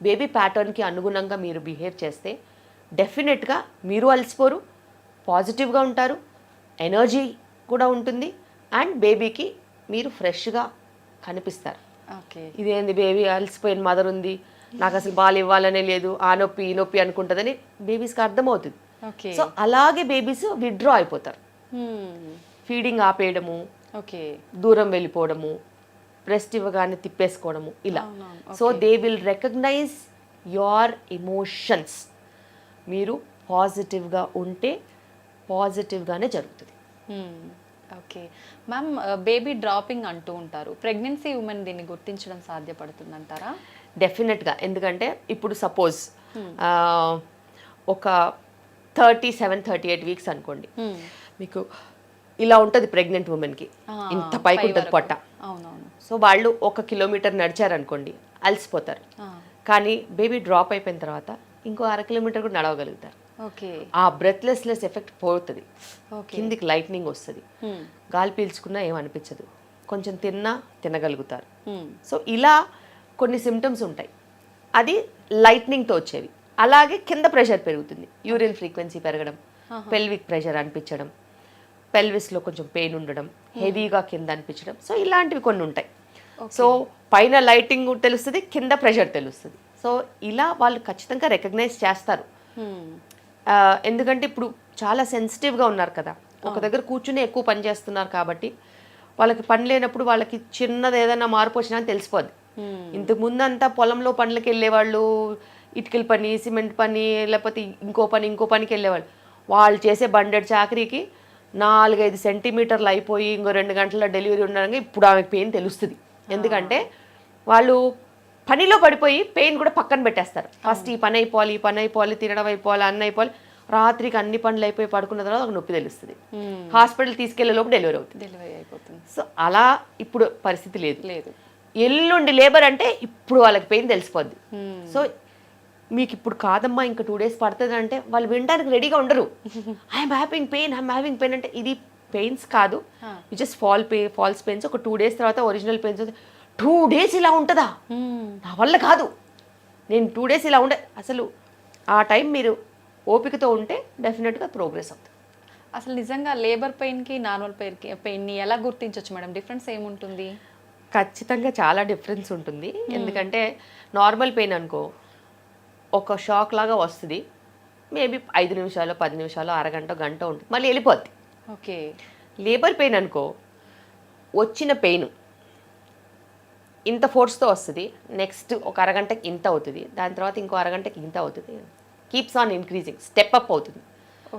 S2: బేబీ ప్యాటర్న్కి అనుగుణంగా మీరు బిహేవ్ చేస్తే డెఫినెట్గా మీరు అలసిపోరు, పాజిటివ్గా ఉంటారు, ఎనర్జీ కూడా ఉంటుంది. అండ్ బేబీకి మీరు ఫ్రెష్గా కనిపిస్తారు. ఇదేంది బేబీ అలసిపోయిన మదర్ ఉంది, నాకు అసలు బాల్ ఇవ్వాలనే లేదు, ఆ నొప్పి ఈ నొప్పి అనుకుంటుందని బేబీస్కి అర్థమవుతుంది. సో అలాగే బేబీస్ విత్డ్రా అయిపోతారు. ఫీడింగ్ ఆపేయడము, దూరం వెళ్ళిపోవడము, బ్రెస్ట్ ఇవ్వగానే తిప్పేసుకోవడము ఇలా. So they will recognise your emotions. మీరు పాజిటివ్గా ఉంటే పాజిటివ్గానే జరుగుతుంది.
S1: ఓకే మ్యామ్, బేబీ డ్రాపింగ్ అంటూ ఉంటారు, ప్రెగ్నెన్సీ ఉమెన్ దీన్ని గుర్తించడం సాధ్యపడుతుందంటారా?
S2: డెఫినెట్గా. ఎందుకంటే ఇప్పుడు సపోజ్ ఒక 37-38 వీక్స్ అనుకోండి, మీకు ఇలా ఉంటుంది ప్రెగ్నెంట్ ఉమెన్కి, ఇంత పైకి ఉంటుంది పొట్ట. సో వాళ్ళు 1 కిలోమీటర్ నడిచారనుకోండి అలసిపోతారు, కానీ బేబీ డ్రాప్ అయిపోయిన తర్వాత ఇంకో 1/2 కిలోమీటర్ కూడా నడవగలుగుతారు. ఆ బ్రెత్లెస్నెస్ ఎఫెక్ట్ పోతుంది, కిందికి లైట్నింగ్ వస్తుంది, గాలి పీల్చుకున్నా ఏమనిపించదు, కొంచెం తినగలుగుతారు. సో ఇలా కొన్ని సిమ్టమ్స్ ఉంటాయి, అది లైట్నింగ్తో వచ్చేవి. అలాగే కింద ప్రెషర్ పెరుగుతుంది, యూరిన్ ఫ్రీక్వెన్సీ పెరగడం, పెల్విక్ ప్రెషర్ అనిపించడం, పెల్విస్లో కొంచెం పెయిన్ ఉండడం, హెవీగా కింద అనిపించడం. సో ఇలాంటివి కొన్ని ఉంటాయి. సో పైన లైటింగ్ తెలుస్తుంది, కింద ప్రెషర్ తెలుస్తుంది. సో ఇలా వాళ్ళు ఖచ్చితంగా రికగ్నైజ్ చేస్తారు. ఎందుకంటే ఇప్పుడు చాలా సెన్సిటివ్గా ఉన్నారు కదా, ఒక దగ్గర కూర్చుని ఎక్కువ పని చేస్తున్నారు కాబట్టి వాళ్ళకి పని లేనప్పుడు వాళ్ళకి చిన్నది ఏదైనా మార్పు వచ్చినా తెలిసిపోద్ది. ఇంతకు ముందు అంతా పొలంలో పనులకి వెళ్ళేవాళ్ళు, ఇటుకల పని, సిమెంట్ పని, లేకపోతే ఇంకో పనికి వెళ్ళేవాళ్ళు. వాళ్ళు చేసే బండెడ్ చాకరీకి 4-5 సెంటీమీటర్లు అయిపోయి ఇంకో 2 గంటల డెలివరీ ఉండగా ఇప్పుడు ఆమెకు పెయిన్ తెలుస్తుంది. ఎందుకంటే వాళ్ళు పనిలో పడిపోయి పెయిన్ కూడా పక్కన పెట్టేస్తారు. ఫస్ట్ ఈ పని అయిపోవాలి, తినడం అయిపోవాలి, అన్నీ అయిపోవాలి, రాత్రికి అన్ని పనులు అయిపోయి పడుకున్న తర్వాత ఒక నొప్పి తెలుస్తుంది, హాస్పిటల్ తీసుకెళ్లే లోపు డెలివరీ అవుతుంది. సో అలా ఇప్పుడు పరిస్థితి లేదు. ఎల్లుండి లేబర్ అంటే ఇప్పుడు వాళ్ళకి పెయిన్ తెలిసిపోద్ది. సో మీకు ఇప్పుడు కాదమ్మా ఇంకా 2 days పడుతుంది అంటే వాళ్ళు వినడానికి రెడీగా ఉండరు. ఐఎమ్ హ్యావింగ్ పెయిన్ అంటే ఇది పెయిన్స్ కాదు, జస్ట్ ఫాల్స్ పెయిన్స్. ఒక 2 days తర్వాత ఒరిజినల్ పెయిన్స్. 2 days ఇలా ఉంటుందా, నా వల్ల కాదు, నేను 2 days ఇలా ఉండే. అసలు ఆ టైం మీరు ఓపికతో ఉంటే డెఫినెట్గా ప్రోగ్రెస్ అవుతుంది.
S1: అసలు నిజంగా లేబర్ పెయిన్కి నార్మల్ పెయిన్ని ఎలా గుర్తించవచ్చు మేడం? డిఫరెన్స్ ఏముంటుంది?
S2: ఖచ్చితంగా చాలా డిఫరెన్స్ ఉంటుంది. ఎందుకంటే నార్మల్ పెయిన్ అనుకో ఒక షాక్ లాగా వస్తుంది, మేబీ 5 నిమిషాలు 10 నిమిషాలు అరగంట గంట ఉంటుంది, మళ్ళీ వెళ్ళిపోద్ది.
S1: ఓకే.
S2: లేబర్ పెయిన్ అనుకో వచ్చిన పెయిన్ ఇంత ఫోర్స్తో వస్తుంది, నెక్స్ట్ ఒక అరగంటకి ఇంత అవుతుంది, దాని తర్వాత ఇంకో అరగంటకి ఇంత అవుతుంది, keeps on increasing, step up అవుతుంది.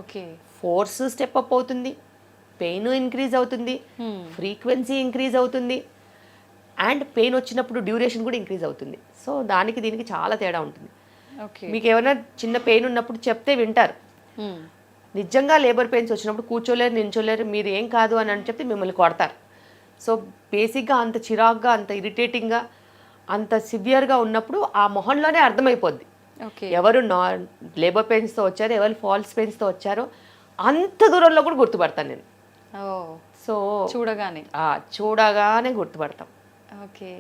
S1: ఓకే.
S2: ఫోర్స్ స్టెప్ అప్ అవుతుంది, పెయిన్ ఇంక్రీజ్ అవుతుంది, ఫ్రీక్వెన్సీ ఇంక్రీజ్ అవుతుంది, అండ్ పెయిన్ వచ్చినప్పుడు డ్యూరేషన్ కూడా ఇంక్రీజ్ అవుతుంది. సో దానికి దీనికి చాలా తేడా ఉంటుంది.
S1: ఓకే.
S2: మీకు ఏమైనా చిన్న పెయిన్ ఉన్నప్పుడు చెప్తే వింటారు. నిజంగా లేబర్ పెయిన్స్ వచ్చినప్పుడు కూర్చోలేరు, నించోలేరు, మీరు ఏం కాదు అని చెప్తే మిమ్మల్ని కొడతారు. సో బేసిక్గా అంత చిరాగ్గా, అంత ఇరిటేటింగ్గా, అంత సివియర్గా ఉన్నప్పుడు ఆ మొహంలోనే అర్థమైపోద్ది
S1: ఓకే.
S2: ఎవరు లేబర్ పెయిన్స్తో వచ్చారో, ఎవరు ఫాల్స్ పెయిన్స్తో వచ్చారో అంత దూరంలో కూడా గుర్తుపడతాను నేను.
S1: ఓ.
S2: సో చూడగానే గుర్తుపడతాం.
S1: ఓకే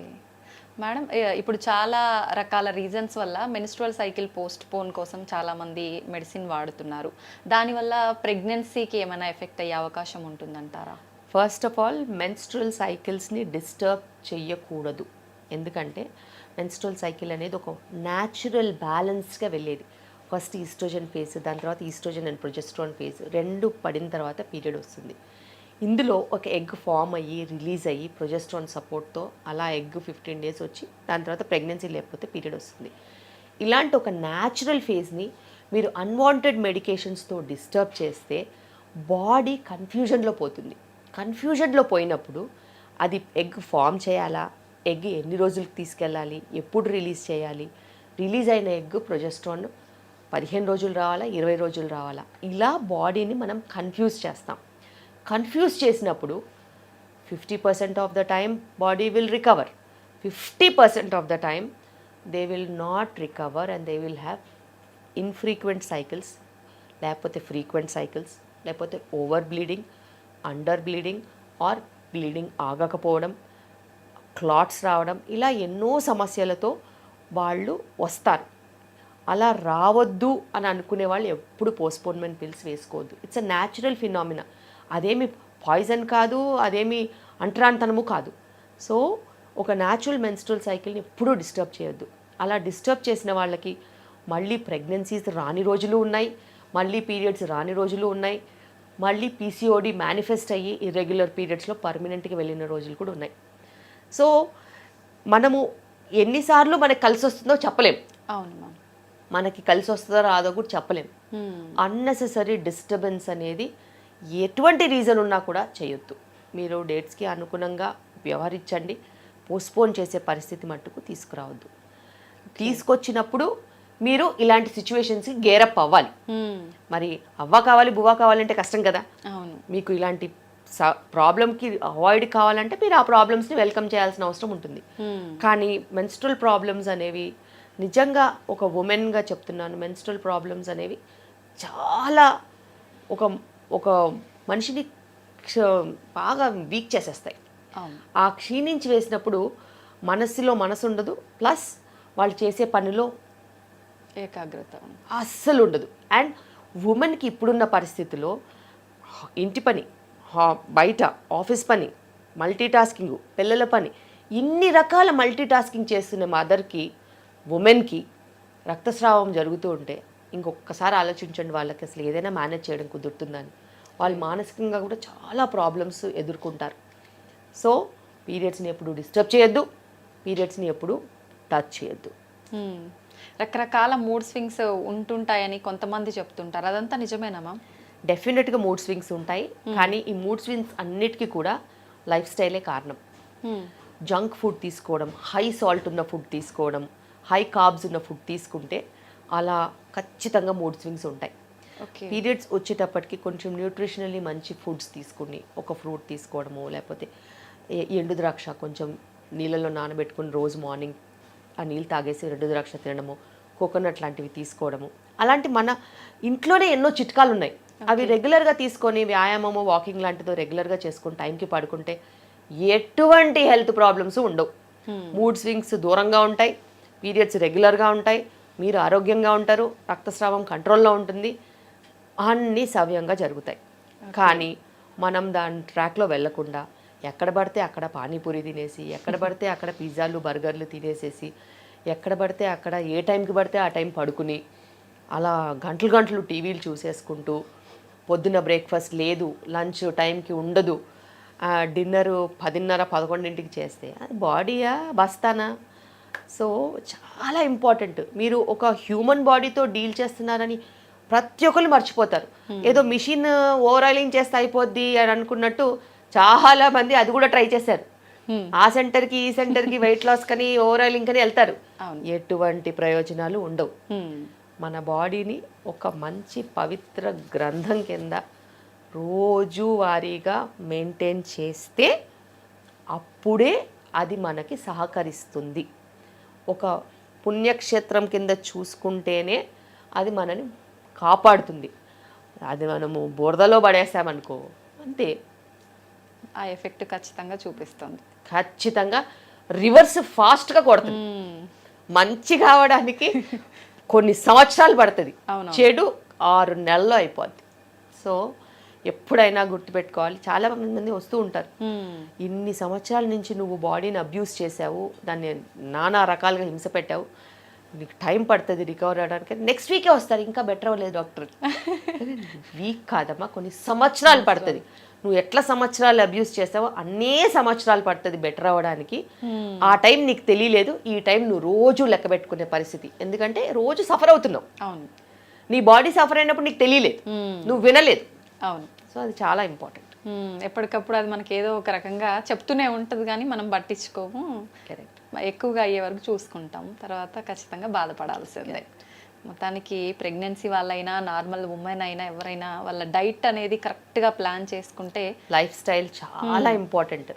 S1: మేడం, ఇప్పుడు చాలా రకాల రీజన్స్ వల్ల మెన్స్ట్రువల్ సైకిల్ పోస్ట్ పోన్ కోసం చాలామంది మెడిసిన్ వాడుతున్నారు. దానివల్ల ప్రెగ్నెన్సీకి ఏమైనా ఎఫెక్ట్ అయ్యే అవకాశం ఉంటుందంటారా?
S2: ఫస్ట్ ఆఫ్ ఆల్ మెన్స్ట్రువల్ సైకిల్స్ని డిస్టర్బ్ చెయ్యకూడదు. ఎందుకంటే మెన్స్ట్రువల్ సైకిల్ అనేది ఒక న్యాచురల్ బ్యాలెన్స్గా వెళ్ళేది. ఫస్ట్ ఈస్ట్రోజన్ ఫేజ్, దాని తర్వాత ఈస్ట్రోజన్ అండ్ ప్రొజెస్ట్రాన్ ఫేజ్ రెండు పడిన తర్వాత పీరియడ్ వస్తుంది. ఇందులో ఒక ఎగ్ ఫామ్ అయ్యి రిలీజ్ అయ్యి ప్రొజెస్ట్రాన్ సపోర్ట్తో అలా ఎగ్ 15 డేస్ వచ్చి దాని తర్వాత ప్రెగ్నెన్సీ లేకపోతే పీరియడ్ వస్తుంది. ఇలాంటి ఒక న్యాచురల్ ఫేజ్ని మీరు అన్వాంటెడ్ మెడికేషన్స్తో డిస్టర్బ్ చేస్తే బాడీ కన్ఫ్యూజన్లో పోతుంది. కన్ఫ్యూజన్లో పోయినప్పుడు అది ఎగ్ ఫామ్ చేయాలా, ఎగ్ ఎన్ని రోజులకు తీసుకెళ్ళాలి, ఎప్పుడు రిలీజ్ చేయాలి, రిలీజ్ అయిన ఎగ్ ప్రొజెస్ట్రాన్ 15 రోజులు రావాలా, 20 రోజులు రావాలా, ఇలా బాడీని మనం కన్ఫ్యూజ్ చేస్తాం. కన్ఫ్యూజ్ చేసినప్పుడు 50% of the time body will recover, 50% of the time they will not recover and they will have infrequent cycles, లేకపోతే ఫ్రీక్వెంట్ సైకిల్స్, లేకపోతే over bleeding, under bleeding or bleeding ఆగకపోవడం, క్లాట్స్ రావడం, ఇలా ఎన్నో సమస్యలతో వాళ్ళు వస్తారు. అలా రావద్దు అని అనుకునే వాళ్ళు ఎప్పుడు పోస్ట్పోన్మెంట్ పిల్స్ వేసుకోవద్దు. It's a natural phenomena. అదేమి పాయిజన్ కాదు, అదేమి అంటరానితనము కాదు. సో ఒక న్యాచురల్ మెన్స్ట్రువల్ సైకిల్ని ఎప్పుడూ డిస్టర్బ్ చేయొద్దు. అలా డిస్టర్బ్ చేసిన వాళ్ళకి మళ్ళీ ప్రెగ్నెన్సీస్ రాని రోజులు ఉన్నాయి, మళ్ళీ పీరియడ్స్ రాని రోజులు ఉన్నాయి, మళ్ళీ పీసీఓడి మేనిఫెస్ట్ అయ్యి ఇర్రెగ్యులర్ పీరియడ్స్లో పర్మనెంట్గా వెళ్ళిన రోజులు కూడా ఉన్నాయి. సో మనము ఎన్నిసార్లు మనకి కలిసి వస్తుందో చెప్పలేం.
S1: అవును మ్యామ్.
S2: మనకి కలిసి వస్తుందో రాదో కూడా చెప్పలేం. అన్నెసెసరీ డిస్టర్బెన్స్ అనేది ఎటువంటి రీజన్ ఉన్నా కూడా చేయొద్దు. మీరు డేట్స్కి అనుగుణంగా వ్యవహరించండి. పోస్ట్పోన్ చేసే పరిస్థితి మట్టుకు తీసుకురావద్దు. తీసుకొచ్చినప్పుడు మీరు ఇలాంటి సిచ్యువేషన్స్కి గేరప్ అవ్వాలి. మరి అవ్వ కావాలి బువ్వ కావాలంటే కష్టం కదా.
S1: అవును.
S2: మీకు ఇలాంటి ప్రాబ్లంకి అవాయిడ్ కావాలంటే మీరు ఆ ప్రాబ్లమ్స్ని వెల్కమ్ చేయాల్సిన అవసరం ఉంటుంది. కానీ మెన్స్ట్రువల్ ప్రాబ్లమ్స్ అనేవి నిజంగా ఒక ఉమెన్గా చెప్తున్నాను, మెన్స్ట్రువల్ ప్రాబ్లమ్స్ అనేవి చాలా ఒక మనిషిని బాగా వీక్ చేసేస్తాయి. ఆ క్షీణించి వేసినప్పుడు మనస్సులో మనసు ఉండదు, ప్లస్ వాళ్ళు చేసే పనిలో
S1: ఏకాగ్రత
S2: అస్సలు ఉండదు. అండ్ ఉమెన్కి ఇప్పుడున్న పరిస్థితిలో ఇంటి పని, బయట ఆఫీస్ పని, మల్టీ టాస్కింగ్, పిల్లల పని, ఇన్ని రకాల మల్టీ టాస్కింగ్ చేస్తున్న మదర్కి, ఉమెన్కి రక్తస్రావం జరుగుతూ ఉంటే ఇంకొకసారి ఆలోచించండి, వాళ్ళకి అసలు ఏదైనా మేనేజ్ చేయడం కుదురుతుందని. వాళ్ళు మానసికంగా కూడా చాలా ప్రాబ్లమ్స్ ఎదుర్కొంటారు. సో పీరియడ్స్ని ఎప్పుడు డిస్టర్బ్ చేయొద్దు, పీరియడ్స్ని ఎప్పుడు టచ్ చేయొద్దు.
S1: రకరకాల మూడ్ స్వింగ్స్ ఉంటుంటాయని కొంతమంది చెప్తుంటారు, అదంతా నిజమేనా మ్యామ్?
S2: డెఫినెట్గా మూడ్ స్వింగ్స్ ఉంటాయి, కానీ ఈ మూడ్ స్వింగ్స్ అన్నిటికీ కూడా లైఫ్ స్టైలే కారణం. జంక్ ఫుడ్ తీసుకోవడం, హై సాల్ట్ ఉన్న ఫుడ్ తీసుకోవడం, హై కార్బ్స్ ఉన్న ఫుడ్ తీసుకుంటే అలా ఖచ్చితంగా మూడ్ స్వింగ్స్ ఉంటాయి. పీరియడ్స్ వచ్చేటప్పటికి కొంచెం న్యూట్రిషనల్లీ మంచి ఫుడ్స్ తీసుకుని, ఒక ఫ్రూట్ తీసుకోవడము, లేకపోతే ఎండు ద్రాక్ష కొంచెం నీళ్ళలో నానబెట్టుకుని రోజు మార్నింగ్ ఆ నీళ్ళు తాగేసి ఎండు ద్రాక్ష తినడము, కోకోనట్ లాంటివి తీసుకోవడము, అలాంటి మన ఇంట్లోనే ఎన్నో చిట్కాలు ఉన్నాయి. అవి రెగ్యులర్గా తీసుకొని వ్యాయామము, వాకింగ్ లాంటిదో రెగ్యులర్గా చేసుకుని టైంకి పడుకుంటే ఎటువంటి హెల్త్ ప్రాబ్లమ్స్ ఉండవు. మూడ్ స్వింగ్స్ దూరంగా ఉంటాయి, పీరియడ్స్ రెగ్యులర్గా ఉంటాయి, మీరు ఆరోగ్యంగా ఉంటారు, రక్తస్రావం కంట్రోల్లో ఉంటుంది, అన్నీ సవ్యంగా జరుగుతాయి. కానీ మనం దాని ట్రాక్లో వెళ్ళకుండా ఎక్కడ పడితే అక్కడ పానీపూరి తినేసి, ఎక్కడ పడితే అక్కడ పిజ్జాలు బర్గర్లు తినేసేసి, ఎక్కడ పడితే అక్కడ ఏ టైంకి పడితే ఆ టైం పడుకుని అలా గంటలు గంటలు టీవీలు చూసేసుకుంటూ పొద్దున్న బ్రేక్ఫాస్ట్ లేదు, లంచ్ టైంకి ఉండదు, డిన్నరు 10:30-11ంటికి చేస్తే అది బాడీయా బస్తానా? సో చాలా ఇంపార్టెంట్. మీరు ఒక హ్యూమన్ బాడీతో డీల్ చేస్తున్నారని ప్రతి ఒక్కరు మర్చిపోతారు. ఏదో మిషన్ ఓవర్ ఆయిలింగ్ చేస్తే అయిపోద్ది అని అనుకున్నట్టు చాలా మంది అది కూడా ట్రై చేశారు. ఆ సెంటర్కి ఈ సెంటర్కి వెయిట్ లాస్ కని ఓవర్ ఆయిలింగ్ కని వెళ్తారు. ఎటువంటి ప్రయోజనాలు ఉండవు. మన బాడీని ఒక మంచి పవిత్ర గ్రంథం కింద రోజువారీగా మెయింటైన్ చేస్తే అప్పుడే అది మనకి సహకరిస్తుంది. ఒక పుణ్యక్షేత్రం కింద చూసుకుంటేనే అది మనని కాపాడుతుంది. అది మనము బురదలో పడేసామనుకో అంతే,
S1: ఆ ఎఫెక్ట్ ఖచ్చితంగా చూపిస్తుంది.
S2: ఖచ్చితంగా రివర్స్ ఫాస్ట్గా కొడుతుంది. మంచి కావడానికి కొన్ని సంవత్సరాలు పడుతుంది, చెడు 6 నెలల్లో అయిపోద్ది. సో ఎప్పుడైనా గుర్తుపెట్టుకోవాలి. చాలా మంది వస్తూ ఉంటారు, ఇన్ని సంవత్సరాల నుంచి నువ్వు బాడీని అబ్యూస్ చేసావు, దాన్ని నానా రకాలుగా హింస పెట్టావు, నీకు టైం పడుతుంది రికవర్ అవ్వడానికి. నెక్స్ట్ వీకే వస్తారు, ఇంకా బెటర్ అవ్వలేదు డాక్టర్. వీక్ కాదమ్మా, కొన్ని సంవత్సరాలు పడుతుంది. నువ్వు ఎట్లా సంవత్సరాలు అబ్యూస్ చేసావో అన్నే సంవత్సరాలు పడుతుంది బెటర్ అవ్వడానికి. ఆ టైం నీకు తెలియలేదు, ఈ టైం నువ్వు రోజు లెక్క పెట్టుకునే పరిస్థితి. ఎందుకంటే రోజు సఫర్ అవుతున్నావు.
S1: అవును,
S2: నీ బాడీ సఫర్ అయినప్పుడు నీకు తెలియలేదు, నువ్వు వినలేదు.
S1: అవును.
S2: సో అది చాలా ఇంపార్టెంట్.
S1: ఎప్పటికప్పుడు అది మనకి ఏదో ఒక రకంగా చెప్తూనే ఉంటుంది, కానీ మనం పట్టించుకోము.
S2: కరెక్ట్.
S1: ఎక్కువగా అయ్యే వరకు చూసుకుంటాం, తర్వాత ఖచ్చితంగా బాధపడాల్సిందే. మొత్తానికి ప్రెగ్నెన్సీ వాళ్ళైనా నార్మల్ ఉమెన్ అయినా ఎవరైనా వాళ్ళ డైట్ అనేది కరెక్ట్గా ప్లాన్ చేసుకుంటే,
S2: లైఫ్ స్టైల్ చాలా ఇంపార్టెంట్.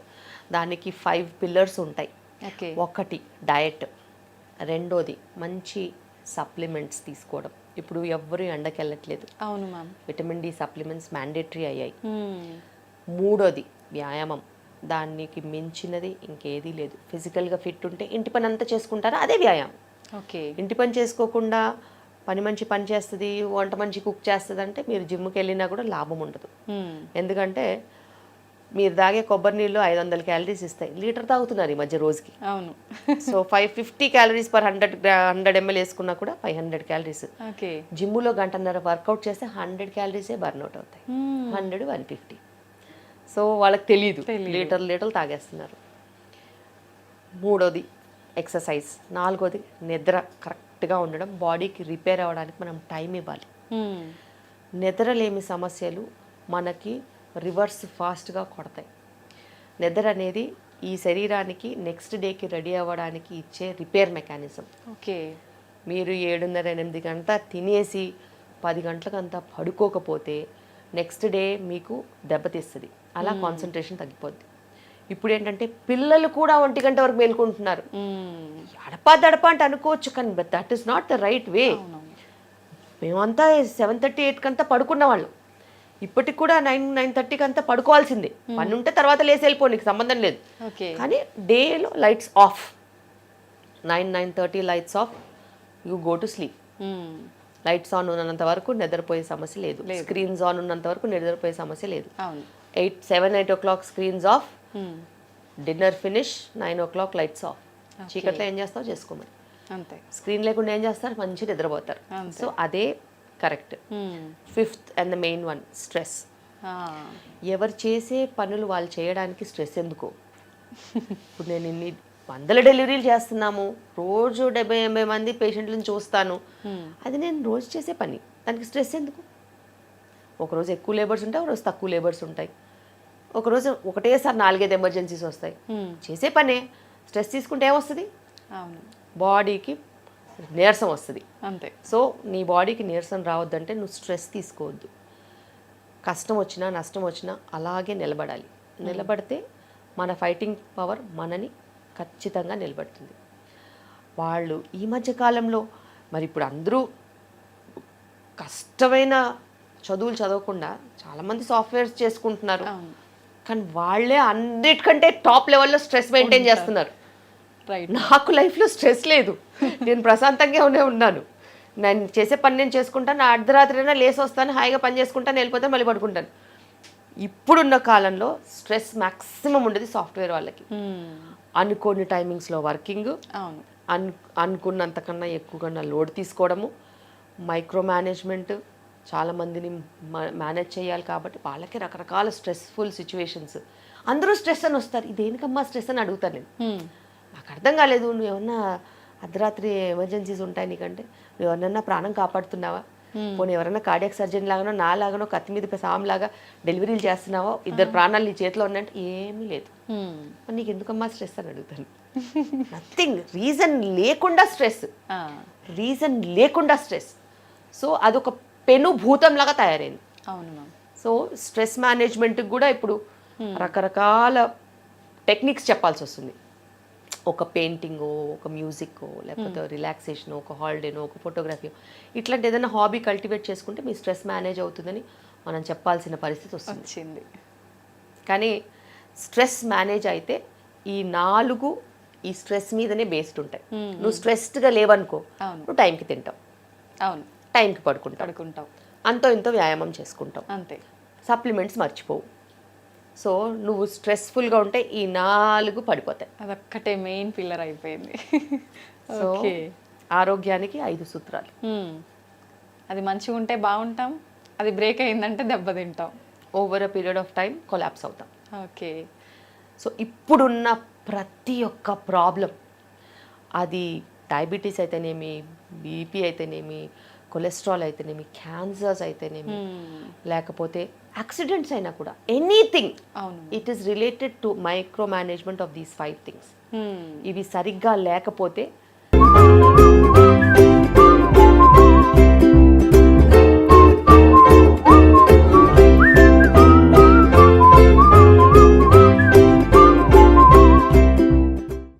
S2: దానికి 5 పిల్లర్స్ ఉంటాయి.
S1: ఓకే.
S2: ఒకటి డయట్, రెండోది మంచి సప్లిమెంట్స్ తీసుకోవడం. ఇప్పుడు ఎవ్వరూ ఎండకి వెళ్ళట్లేదు.
S1: అవును ma'am.
S2: Vitamin D supplements mandatory అయ్యాయి. మూడోది వ్యాయామం, దానికి మించినది ఇంకేదీ లేదు. ఫిజికల్గా ఫిట్ ఉంటే ఇంటి పని అంతా చేసుకుంటారా, అదే వ్యాయామం.
S1: ఓకే.
S2: ఇంటి పని చేసుకోకుండా పని మంచి పని చేస్తుంది, వంట మంచి కుక్ చేస్తుంది అంటే మీరు జిమ్కి వెళ్ళినా కూడా లాభం ఉండదు. ఎందుకంటే మీరు తాగే కొబ్బరి నీళ్ళు 500 క్యాలరీస్ ఇస్తాయి, లీటర్ తాగుతున్నారు ఈ మధ్య రోజుకి.
S1: అవును.
S2: సో 550 క్యాలరీస్ పర్ 100 ml వేసుకున్నా కూడా 500 క్యాలరీస్.
S1: ఓకే.
S2: జిమ్ములో 1.5 గంట వర్కౌట్ చేస్తే 100 క్యాలరీసే బర్న్అవుట్ అవుతాయి. 100, 150. సో వాళ్ళకి తెలియదు, లీటర్లు తాగేస్తున్నారు. మూడోది ఎక్సర్సైజ్. నాలుగోది నిద్ర కరెక్ట్గా ఉండడం. బాడీకి రిపేర్ అవ్వడానికి మనం టైం ఇవ్వాలి. నిద్రలేమి సమస్యలు మనకి రివర్స్ ఫాస్ట్గా కొడతాయి. నిద్ర అనేది ఈ శరీరానికి నెక్స్ట్ డేకి రెడీ అవ్వడానికి ఇచ్చే రిపేర్ మెకానిజం.
S1: ఓకే.
S2: మీరు 7:30-8 గంటల తినేసి 10 గంటలకంతా పడుకోకపోతే నెక్స్ట్ డే మీకు దెబ్బతీస్తుంది. అలా కాన్సన్ట్రేషన్ తగ్గిపోద్ది. ఇప్పుడు ఏంటంటే పిల్లలు కూడా 1 గంట వరకు మేల్కుంటున్నారు. దడప అంటే అనుకోవచ్చు, కానీ that is not the right way. మేమంతా 7:30-8 కంతా పడుకున్న వాళ్ళం. ఇప్పటికి కూడా 9-9:30 అంతా పడుకోవాల్సిందే. పని ఉంటే తర్వాత లేసి వెళ్ళిపో, నీకు సంబంధం లేదు. కానీ డేలో lights off, 9-9:30 lights off, you go to sleep. Lights on ఉన్నంత వరకు నిద్రపోయే సమస్య లేదు, స్క్రీన్స్ ఆన్ ఉన్నంత వరకు నిద్రపోయే సమస్య లేదు. 7-8 o'clock screens of, dinner finish, 9 o'clock lights off. చీకట్లో ఏం చేస్తావు చేసుకోమని.
S1: అంతే.
S2: స్క్రీన్ లేకుండా ఏం చేస్తారు, మంచి నిద్రపోతారు. సో అదే correct. 5th and the main one, stress. ఎవరు చేసే పనులు వాళ్ళు చేయడానికి స్ట్రెస్ ఎందుకు? ఇప్పుడు నేను ఇన్ని 100 డెలివరీలు చేస్తున్నాము, రోజు 70-80 మంది పేషెంట్లను చూస్తాను, అది నేను రోజు చేసే పని, దానికి స్ట్రెస్ ఎందుకు? ఒకరోజు ఎక్కువ లేబర్స్ ఉంటాయి, ఒకరోజు తక్కువ లేబర్స్ ఉంటాయి, ఒకరోజు ఒకటేసారి 4-5 ఎమర్జెన్సీస్ వస్తాయి. చేసే పనే. స్ట్రెస్ తీసుకుంటే ఏమొస్తుంది? బాడీకి నీరసం వస్తుంది.
S1: అంతే.
S2: సో నీ బాడీకి నీరసం రావద్దంటే నువ్వు స్ట్రెస్ తీసుకోవద్దు. కష్టం వచ్చినా నష్టం వచ్చినా అలాగే నిలబడాలి. నిలబడితే మన ఫైటింగ్ పవర్ మనని ఖచ్చితంగా నిలబడుతుంది. వాళ్ళు ఈ మధ్య కాలంలో మరి ఇప్పుడు అందరూ కష్టమైన చదువులు చదవకుండా చాలామంది సాఫ్ట్వేర్స్ చేసుకుంటున్నారు, కానీ వాళ్ళే అన్నిటికంటే టాప్ లెవెల్లో స్ట్రెస్ మెయింటైన్ చేస్తున్నారు. నాకు లైఫ్లో స్ట్రెస్ లేదు, నేను ప్రశాంతంగానే ఉన్నాను. నేను చేసే పని నేను చేసుకుంటాను, అర్ధరాత్రి అయినా లేసి వస్తాను, హాయిగా పని చేసుకుంటాను, వెళ్ళిపోతాను, మళ్ళీ పడుకుంటాను. ఇప్పుడున్న కాలంలో స్ట్రెస్ మ్యాక్సిమం ఉండేది సాఫ్ట్వేర్ వాళ్ళకి.
S1: మ్మ్.
S2: అనుకోని టైమింగ్స్లో వర్కింగ్,
S1: అవును.
S2: అనుకున్నంతకన్నా ఎక్కువగా లోడ్ తీసుకోవడము, మైక్రో మేనేజ్మెంట్, చాలామందిని మేనేజ్ చేయాలి కాబట్టి వాళ్ళకి రకరకాల స్ట్రెస్ఫుల్ సిచ్యువేషన్స్. అందరూ స్ట్రెస్ అని వస్తారు, ఇదేనికమ్మా స్ట్రెస్ అని అడుగుతాను నేను.
S1: మ్మ్.
S2: నాకు అర్థం కాలేదు, నువ్వు ఏమన్నా అర్ధరాత్రి ఎమర్జెన్సీస్ ఉంటాయి నీకంటే నువ్వు ఎవరన్నా ప్రాణం కాపాడుతున్నావా, పోనీ ఎవరైనా కార్డియాక్ సర్జన్ లాగానో నాలాగానో కత్తి మీద సాంలాగా డెలివరీలు చేస్తున్నావా, ఇద్దరు ప్రాణాలు నీ చేతిలో ఉన్నాయంటే ఏమీ లేదు.
S1: మ్మ్.
S2: మరి నీకు ఎందుకమ్మా స్ట్రెస్ అని అడుగుతాను. నథింగ్, రీజన్ లేకుండా స్ట్రెస్,
S1: ఆ.
S2: రీజన్ లేకుండా స్ట్రెస్. సో అదొక పెనుభూతంలాగా తయారైంది.
S1: అవును మ్యామ్.
S2: సో స్ట్రెస్ మేనేజ్మెంట్కి కూడా ఇప్పుడు రకరకాల టెక్నిక్స్ చెప్పాల్సి వస్తుంది. ఒక పెయింటింగో, ఒక మ్యూజిక్కో, లేకపోతే రిలాక్సేషనో, ఒక హాలిడేనో, ఒక ఫోటోగ్రఫీ, ఇట్లాంటి ఏదైనా హాబీ కల్టివేట్ చేసుకుంటే మీ స్ట్రెస్ మేనేజ్ అవుతుందని మనం చెప్పాల్సిన పరిస్థితి వస్తుంది.
S1: వచ్చింది.
S2: కానీ స్ట్రెస్ మేనేజ్ అయితే ఈ 4 ఈ స్ట్రెస్ మీదనే బేస్డ్ ఉంటాయి. నువ్వు స్ట్రెస్డ్గా లేవనుకో,
S1: అవును.
S2: నువ్వు టైంకి తింటావు,
S1: అవును.
S2: టైంకి పడుకుంటావు,
S1: పడుకుంటావు,
S2: అంతో ఇంతో వ్యాయామం చేసుకుంటావు,
S1: అంతే.
S2: సప్లిమెంట్స్ మర్చిపోవు. సో నువ్వు స్ట్రెస్ఫుల్గా ఉంటే ఈ 4 పడిపోతాయి.
S1: అదొక్కటే మెయిన్ పిల్లర్ అయిపోయింది.
S2: So
S1: okay.
S2: ఆరోగ్యానికి 5 సూత్రాలు.
S1: అది మంచిగా ఉంటే బాగుంటాం, అది బ్రేక్ అయిందంటే దెబ్బతింటాం.
S2: Over a period of time collapse అవుతాం.
S1: ఓకే.
S2: సో ఇప్పుడున్న ప్రతి ఒక్క ప్రాబ్లం, అది డయాబెటీస్ అయితేనేమి, బీపీ అయితేనేమి, కొలెస్ట్రాల్ అయితేనేమి, క్యాన్సర్స్ అయితేనేమి, లేకపోతే యాక్సిడెంట్స్ అయినా కూడా, ఎనీథింగ్,
S1: అవును.
S2: It is related to micro management of these 5 things.
S1: మ్మ్.
S2: ఇవి సరిగ్గా లేకపోతే